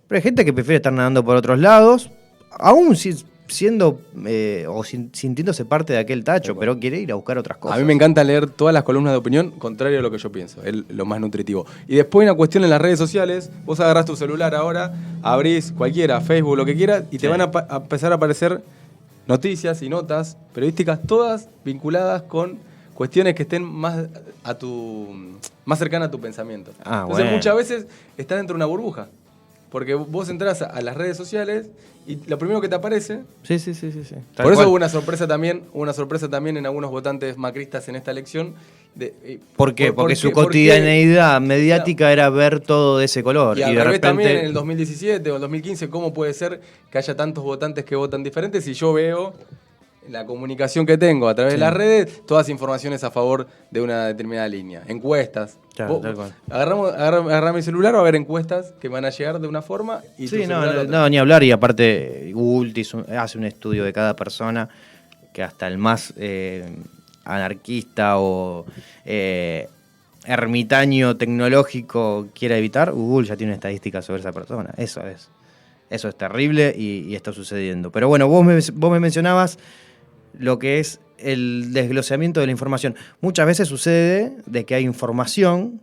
Pero hay gente que prefiere estar nadando por otros lados, aún siendo o sintiéndose parte de aquel tacho, pero quiere ir a buscar otras cosas. A mí me encanta leer todas las columnas de opinión, contrario a lo que yo pienso, es lo más nutritivo. Y después hay una cuestión en las redes sociales, vos agarrás tu celular ahora, abrís cualquiera, Facebook, lo que quieras, y te van a empezar a aparecer noticias y notas periodísticas, todas vinculadas con cuestiones que estén más cercanas a tu pensamiento. Entonces muchas veces estás dentro de una burbuja. Porque vos entras a las redes sociales y lo primero que te aparece... Sí. Por eso hubo una sorpresa también en algunos votantes macristas en esta elección. ¿Por qué? Porque su cotidianeidad mediática era ver todo de ese color. Y al revés también en el 2017 o el 2015, ¿cómo puede ser que haya tantos votantes que votan diferentes si yo veo la comunicación que tengo a través de las redes, todas informaciones a favor de una determinada línea? Encuestas. Claro, agarrá mi celular, va a haber encuestas que van a llegar de una forma y no, ni hablar. Y aparte Google hace un estudio de cada persona que hasta el más anarquista o ermitaño tecnológico quiera evitar, Google ya tiene una estadística sobre esa persona. Eso es terrible y está sucediendo. Pero bueno, vos me mencionabas lo que es el desglosamiento de la información. Muchas veces sucede de que hay información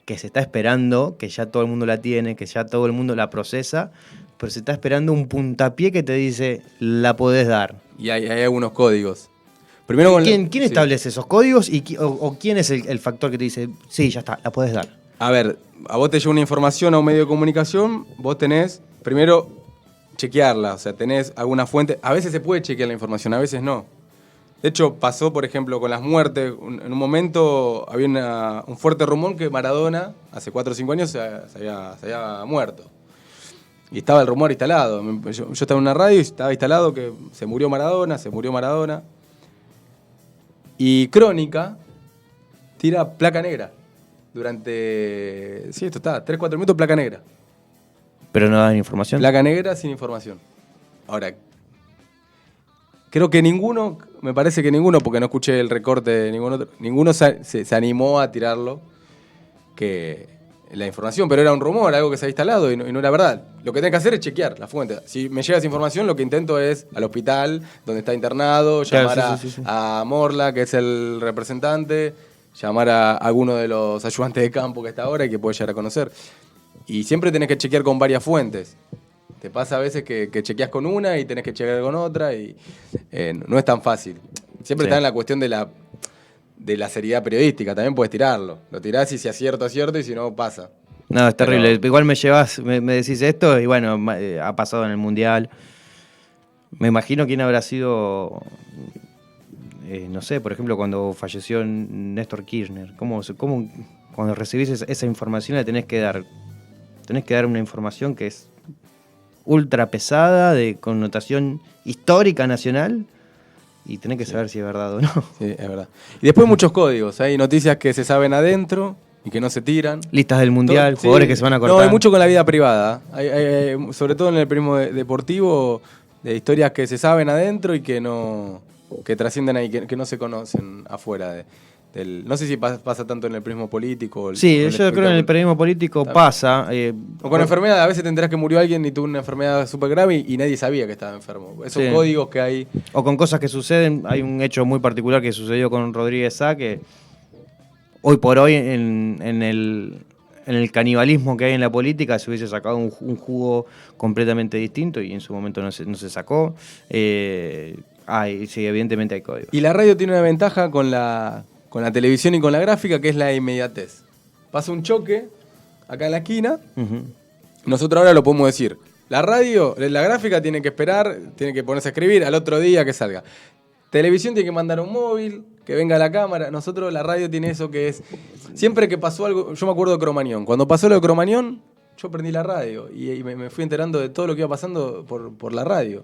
que se está esperando, que ya todo el mundo la tiene, que ya todo el mundo la procesa, pero se está esperando un puntapié que te dice, la podés dar. Y hay algunos códigos. Primero ¿Quién establece esos códigos o quién es el factor que te dice, sí, ya está, la podés dar? A ver, a vos te llega una información a un medio de comunicación, vos tenés, primero, chequearla, o sea, tenés alguna fuente. A veces se puede chequear la información, a veces no. De hecho, pasó, por ejemplo, con las muertes. En un momento había un fuerte rumor que Maradona, hace 4 o 5 años, se había muerto. Y estaba el rumor instalado. Yo estaba en una radio y estaba instalado que se murió Maradona. Y Crónica tira placa negra. Durante... Sí, esto está, 3-4 minutos, placa negra. ¿Pero no dan información? Placa negra sin información. Ahora, creo que me parece que ninguno, porque no escuché el recorte de ningún otro, ninguno se animó a tirarlo, que la información, pero era un rumor, algo que se había instalado y no era verdad. Lo que tenés que hacer es chequear la fuente. Si me llega esa información, lo que intento es al hospital donde está internado, llamar a Morla, que es el representante, llamar a alguno de los ayudantes de campo que está ahora y que puede llegar a conocer. Y siempre tenés que chequear con varias fuentes. Te pasa a veces que chequeas con una y tenés que chequear con otra y no es tan fácil. Siempre está en la cuestión de la seriedad periodística, también puedes tirarlo. Lo tirás y si acierto y si no, pasa. No, es terrible. Pero... Igual me decís esto y bueno, ha pasado en el Mundial. Me imagino quién habrá sido, no sé, por ejemplo, cuando falleció Néstor Kirchner. ¿Cómo cuando recibís esa información le tenés que dar una información que es ultra pesada, de connotación histórica nacional, y tenés que saber si es verdad o no. Sí, es verdad. Y después muchos códigos. Hay noticias que se saben adentro y que no se tiran. Listas del Mundial, jugadores que se van a cortar. No, hay mucho con la vida privada. Hay, sobre todo en el periodismo deportivo, de historias que se saben adentro y que trascienden ahí, que no se conocen afuera no sé si pasa tanto en el periodismo político. Sí, yo creo que en el periodismo político pasa. O con enfermedad, a veces te enterás que murió alguien y tuvo una enfermedad súper grave y nadie sabía que estaba enfermo. Esos códigos que hay. O con cosas que suceden. Hay un hecho muy particular que sucedió con Rodríguez Sá, que hoy por hoy en el canibalismo que hay en la política se hubiese sacado un jugo completamente distinto y en su momento no se sacó. Sí, evidentemente hay códigos. Y la radio tiene una ventaja con la televisión y con la gráfica, que es la inmediatez. Pasa un choque acá en la esquina, nosotros ahora lo podemos decir. La radio, la gráfica tiene que esperar, tiene que ponerse a escribir al otro día que salga. Televisión tiene que mandar un móvil, que venga la cámara. Nosotros, la radio tiene eso que es... Siempre que pasó algo... Yo me acuerdo de Cromañón. Cuando pasó lo de Cromañón, yo prendí la radio y me fui enterando de todo lo que iba pasando por la radio.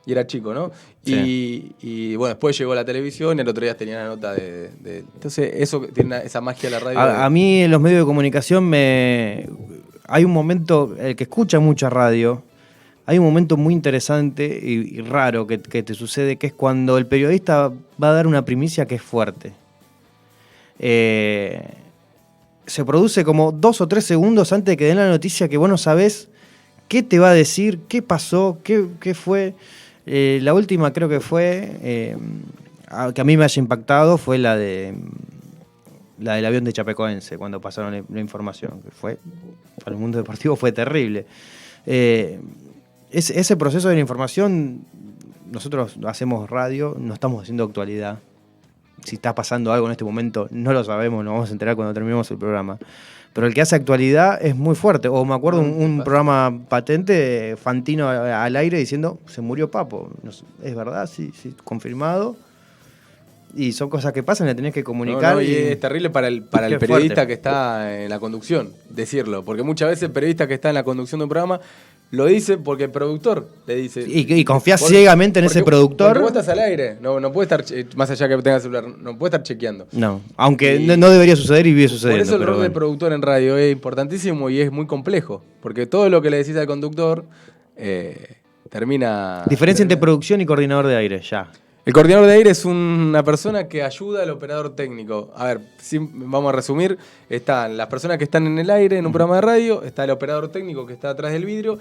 Y era chico, ¿no? Sí. Y bueno, después llegó la televisión y el otro día tenía la nota de... Entonces, eso tiene esa magia de la radio. A mí en los medios de comunicación hay un momento, el que escucha mucha radio, hay un momento muy interesante y raro que te sucede, que es cuando el periodista va a dar una primicia que es fuerte. Se produce como 2 o 3 segundos antes de que den la noticia que vos no sabés qué te va a decir, qué pasó, qué fue. La última creo que fue, que a mí me haya impactado, fue la del avión de Chapecoense, cuando pasaron la información, que fue, para el mundo deportivo fue terrible. Ese proceso de la información, nosotros hacemos radio, no estamos haciendo actualidad. Si está pasando algo en este momento, no lo sabemos, nos vamos a enterar cuando terminemos el programa. Pero el que hace actualidad es muy fuerte. O me acuerdo un programa patente, Fantino al aire diciendo, se murió Papo. Es verdad, sí, confirmado. Y son cosas que pasan, le tenés que comunicar. Y es terrible para el periodista fuerte que está en la conducción, decirlo. Porque muchas veces el periodista que está en la conducción de un programa lo dice porque el productor le dice... Y confías ciegamente en ese productor. Porque vos estás al aire, no puede estar, más allá que tengas celular, no puede estar chequeando. No, aunque no debería suceder y vive sucediendo. Por eso el rol del productor en radio es importantísimo y es muy complejo. Porque todo lo que le decís al conductor termina... Diferencia entre producción y coordinador de aire, ya. El coordinador de aire es una persona que ayuda al operador técnico. A ver, vamos a resumir. Están las personas que están en el aire en un programa de radio, está el operador técnico que está atrás del vidrio,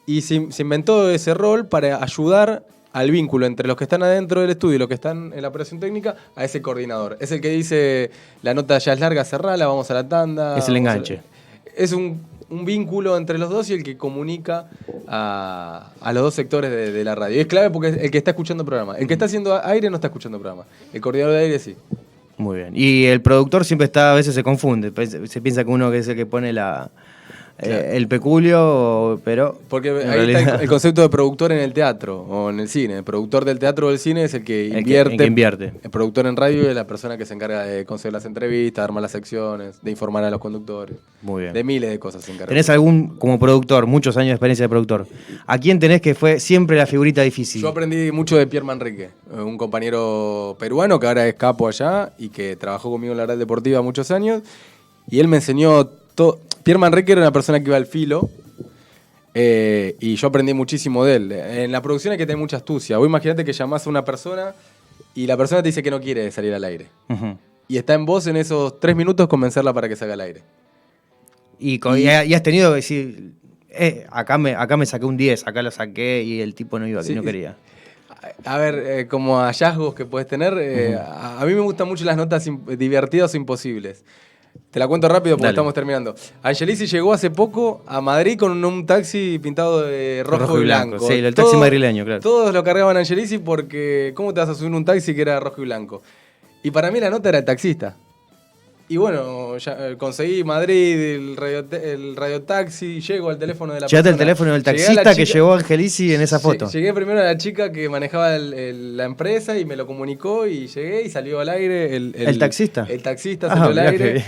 y se inventó ese rol para ayudar al vínculo entre los que están adentro del estudio y los que están en la operación técnica a ese coordinador. Es el que dice, la nota ya es larga, cerrala, vamos a la tanda. Es el enganche. Es un vínculo entre los dos y el que comunica a los dos sectores de la radio. Y es clave porque es el que está escuchando el programa. El que está haciendo aire no está escuchando el programa. El coordinador de aire sí. Muy bien. Y el productor siempre está, a veces se confunde. Se piensa que uno que es el que pone el peculio, pero... Porque ahí está el concepto de productor en el teatro o en el cine. El productor del teatro o del cine es el que invierte. El productor en radio es la persona que se encarga de conseguir las entrevistas, de armar las secciones, de informar a los conductores. Muy bien. De miles de cosas se encarga. ¿Tenés como productor, muchos años de experiencia de productor, a quién tenés que fue siempre la figurita difícil? Yo aprendí mucho de Pierre Manrique, un compañero peruano que ahora es capo allá y que trabajó conmigo en la red deportiva muchos años. Y él me enseñó todo. Pierre Manrique era una persona que iba al filo y yo aprendí muchísimo de él. En la producción hay que tener mucha astucia. Vos imaginate que llamás a una persona y la persona te dice que no quiere salir al aire. Uh-huh. Y está en vos en esos 3 minutos convencerla para que salga al aire. Y has tenido que decir, acá me saqué un 10, acá lo saqué y el tipo no iba, sí, no quería. A ver, como hallazgos que puedes tener, a mí me gustan mucho las notas divertidas o imposibles. Te la cuento rápido porque estamos terminando. Angelici llegó hace poco a Madrid con un taxi pintado de rojo y blanco. Sí, el taxi madrileño, claro. Todos lo cargaban a Angelici porque ¿cómo te vas a subir un taxi que era rojo y blanco? Y para mí la nota era el taxista. Y bueno, ya conseguí Madrid, el radiotaxi, llego al teléfono de la persona. Llegaste al teléfono del taxista que llevó Angelici en esa foto. Llegué primero a la chica que manejaba la empresa y me lo comunicó y llegué y salió al aire el taxista. El taxista salió al aire.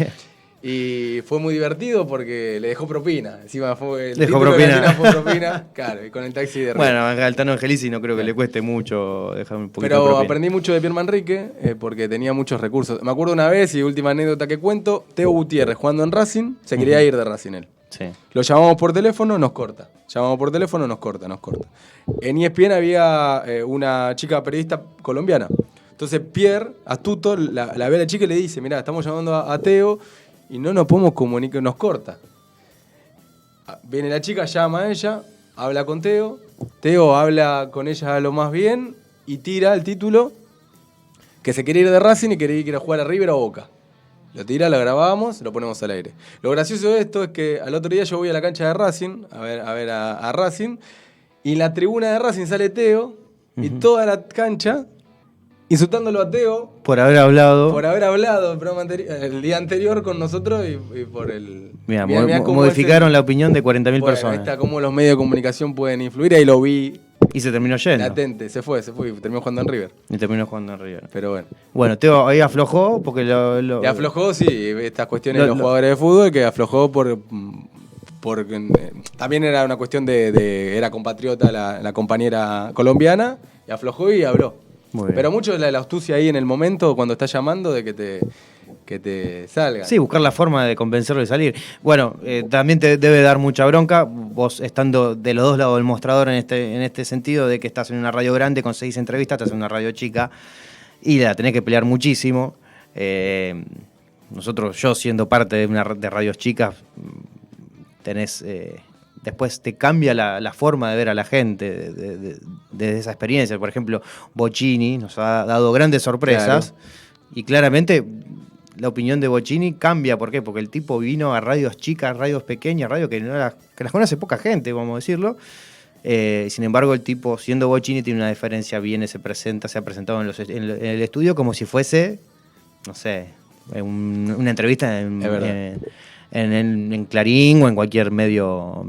Y fue muy divertido porque le dejó propina. Encima fue dejó propina. Fue propina. Claro, y con el taxi de Bueno, al Tano Angelici no creo que le cueste mucho dejar un poquito Pero de propina. Aprendí mucho de Pierre Manrique porque tenía muchos recursos. Me acuerdo una vez, y última anécdota que cuento, Teo Gutiérrez jugando en Racing, se quería ir de Racing él. Sí. Lo llamamos por teléfono, nos corta. Nos corta. En ESPN había una chica periodista colombiana. Entonces Pierre, astuto, la ve a la chica y le dice, mirá, estamos llamando a Teo y no nos podemos comunicar, nos corta. Viene la chica, llama a ella, habla con Teo habla con ella lo más bien y tira el título que se quiere ir de Racing y quiere jugar a River o Boca. Lo tira, lo grabamos, lo ponemos al aire. Lo gracioso de esto es que al otro día yo voy a la cancha de Racing, a ver a Racing, y en la tribuna de Racing sale Teo, y toda la cancha insultándolo a Teo. Por haber hablado el día anterior con nosotros y por el... Mirá, modificaron la opinión de 40.000 personas. Ahí está cómo los medios de comunicación pueden influir, ahí lo vi Y se terminó yendo. Latente, se fue y terminó jugando en River. Y terminó jugando en River. Pero bueno. Bueno, Teo ahí aflojó porque Y aflojó, sí, estas cuestiones de los jugadores de fútbol, que aflojó por también era una cuestión era compatriota la compañera colombiana, y aflojó y habló. Pero mucho es la astucia ahí en el momento, cuando estás llamando, de que te salga. Sí, buscar la forma de convencerlo de salir. Bueno, también te debe dar mucha bronca, vos estando de los dos lados del mostrador en este sentido, de que estás en una radio grande, conseguís entrevistas, estás en una radio chica, y la tenés que pelear muchísimo. Yo siendo parte de radios chicas, tenés... después te cambia la forma de ver a la gente de esa experiencia. Por ejemplo, Bocchini nos ha dado grandes sorpresas, claro. Y claramente la opinión de Bocchini cambia. ¿Por qué? Porque el tipo vino a radios chicas, radios pequeñas, radios que las conoce poca gente, vamos a decirlo. Sin embargo, el tipo, siendo Bocchini, tiene una diferencia, viene, se ha presentado en el estudio como si fuese, no sé, una entrevista en Clarín o en cualquier medio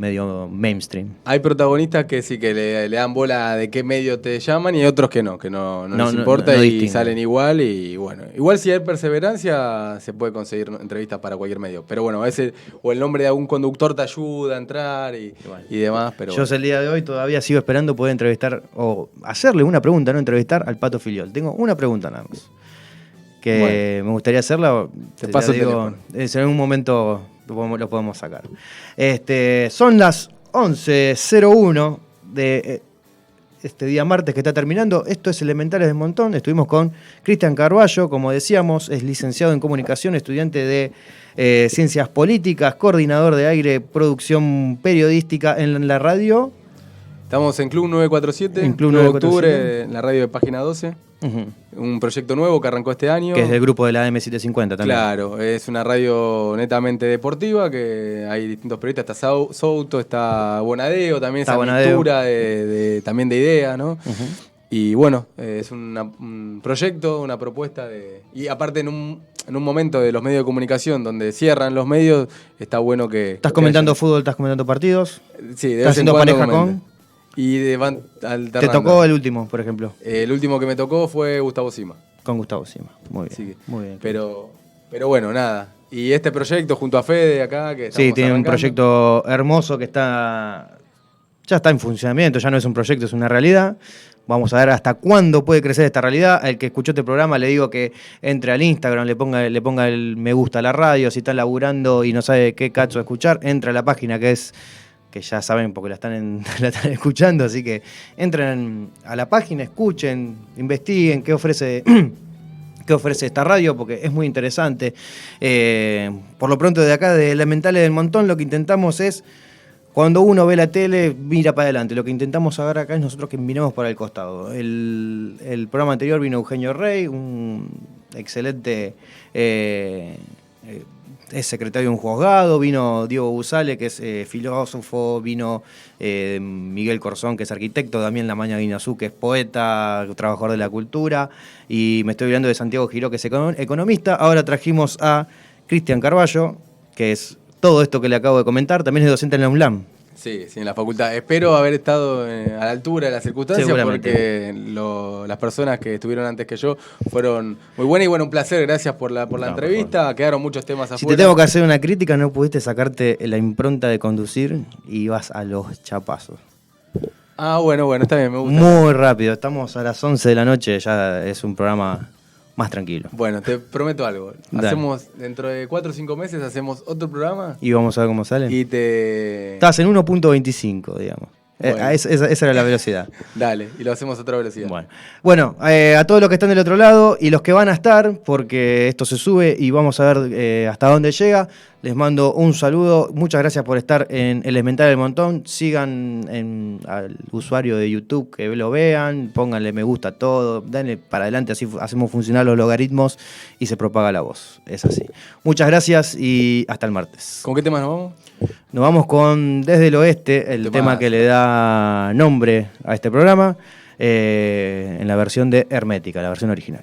mainstream. Hay protagonistas que sí que le dan bola de qué medio te llaman, y hay otros que no les importa, y distinguen. Salen igual. Y bueno, igual si hay perseverancia se puede conseguir entrevistas para cualquier medio. Pero bueno, a veces o el nombre de algún conductor te ayuda a entrar y demás. Pero yo el día de hoy todavía sigo esperando poder entrevistar o hacerle una pregunta, no entrevistar al Pato Filiol. Tengo una pregunta nada más que me gustaría hacerla. Te paso el teléfono. En un momento lo podemos sacar. Son las 11:01 de este día martes que está terminando. Esto es Elementales del Montón. Estuvimos con Cristian Carballo, como decíamos, es licenciado en comunicación, estudiante de ciencias políticas, coordinador de aire, producción periodística en la radio. Estamos en Club 947, en Club 9 de 947. octubre, en la radio de Página 12. Un proyecto nuevo que arrancó este año. Que es del grupo de la AM750 también. Claro, es una radio netamente deportiva, que hay distintos periodistas. Está Souto, está Bonadeo, también está esa mixtura también de ideas, ¿no? Y bueno, es un proyecto, una propuesta y aparte en un momento de los medios de comunicación donde cierran los medios, está bueno que... ¿Estás comentando fútbol, estás comentando partidos? Sí, de ¿Estás haciendo pareja con? Y van alternando. ¿Te tocó el último, por ejemplo? El último que me tocó fue Gustavo Sima. Con Gustavo Sima, muy bien. Sí, muy bien. Pero bueno, nada. Y este proyecto junto a Fede acá, que sí, tiene arrancando. Un proyecto hermoso que ya está en funcionamiento, ya no es un proyecto, es una realidad. Vamos a ver hasta cuándo puede crecer esta realidad. El que escuchó este programa le digo que entre al Instagram, le ponga el me gusta a la radio. Si está laburando y no sabe qué cacho escuchar, entra a la página que ya saben porque la están escuchando, así que entren a la página, escuchen, investiguen qué ofrece esta radio, porque es muy interesante. Por lo pronto, de acá, de Elementales del Montón, lo que intentamos es, cuando uno ve la tele, mira para adelante. Lo que intentamos saber acá es nosotros que miremos para el costado. El programa anterior vino Eugenio Rey, un excelente... es secretario de un juzgado, vino Diego Busale, que es filósofo, vino Miguel Corzón, que es arquitecto, Damián Lamaña Guinazú, que es poeta, trabajador de la cultura, y me estoy hablando de Santiago Giró, que es economista. Ahora trajimos a Cristian Carballo, que es todo esto que le acabo de comentar, también es docente en la UNLAM. Sí, en la facultad. Espero haber estado a la altura de las circunstancias, porque las personas que estuvieron antes que yo fueron muy buenas, y bueno, un placer, gracias por la entrevista. Quedaron muchos temas afuera. Si te tengo que hacer una crítica, no pudiste sacarte la impronta de conducir y vas a los chapazos. Ah, bueno, está bien, me gusta. Muy rápido, estamos a las 11 de la noche, ya es un programa más tranquilo. Bueno, te prometo algo. Dale. Hacemos, dentro de 4 o 5 meses, hacemos otro programa. Y vamos a ver cómo sale. Estás en 1.25, digamos. Bueno. Esa era la velocidad. Dale, y lo hacemos a otra velocidad. Bueno, a todos los que están del otro lado y los que van a estar, porque esto se sube y vamos a ver hasta dónde llega, les mando un saludo. Muchas gracias por estar en Elemental del Montón. Sigan al usuario de YouTube, que lo vean, pónganle me gusta a todo, denle para adelante, así hacemos funcionar los logaritmos y se propaga la voz. Es así. Muchas gracias y hasta el martes. ¿Con qué temas nos vamos? Nos vamos con Desde el Oeste, el tema que le da nombre a este programa, en la versión de Hermética, la versión original.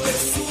es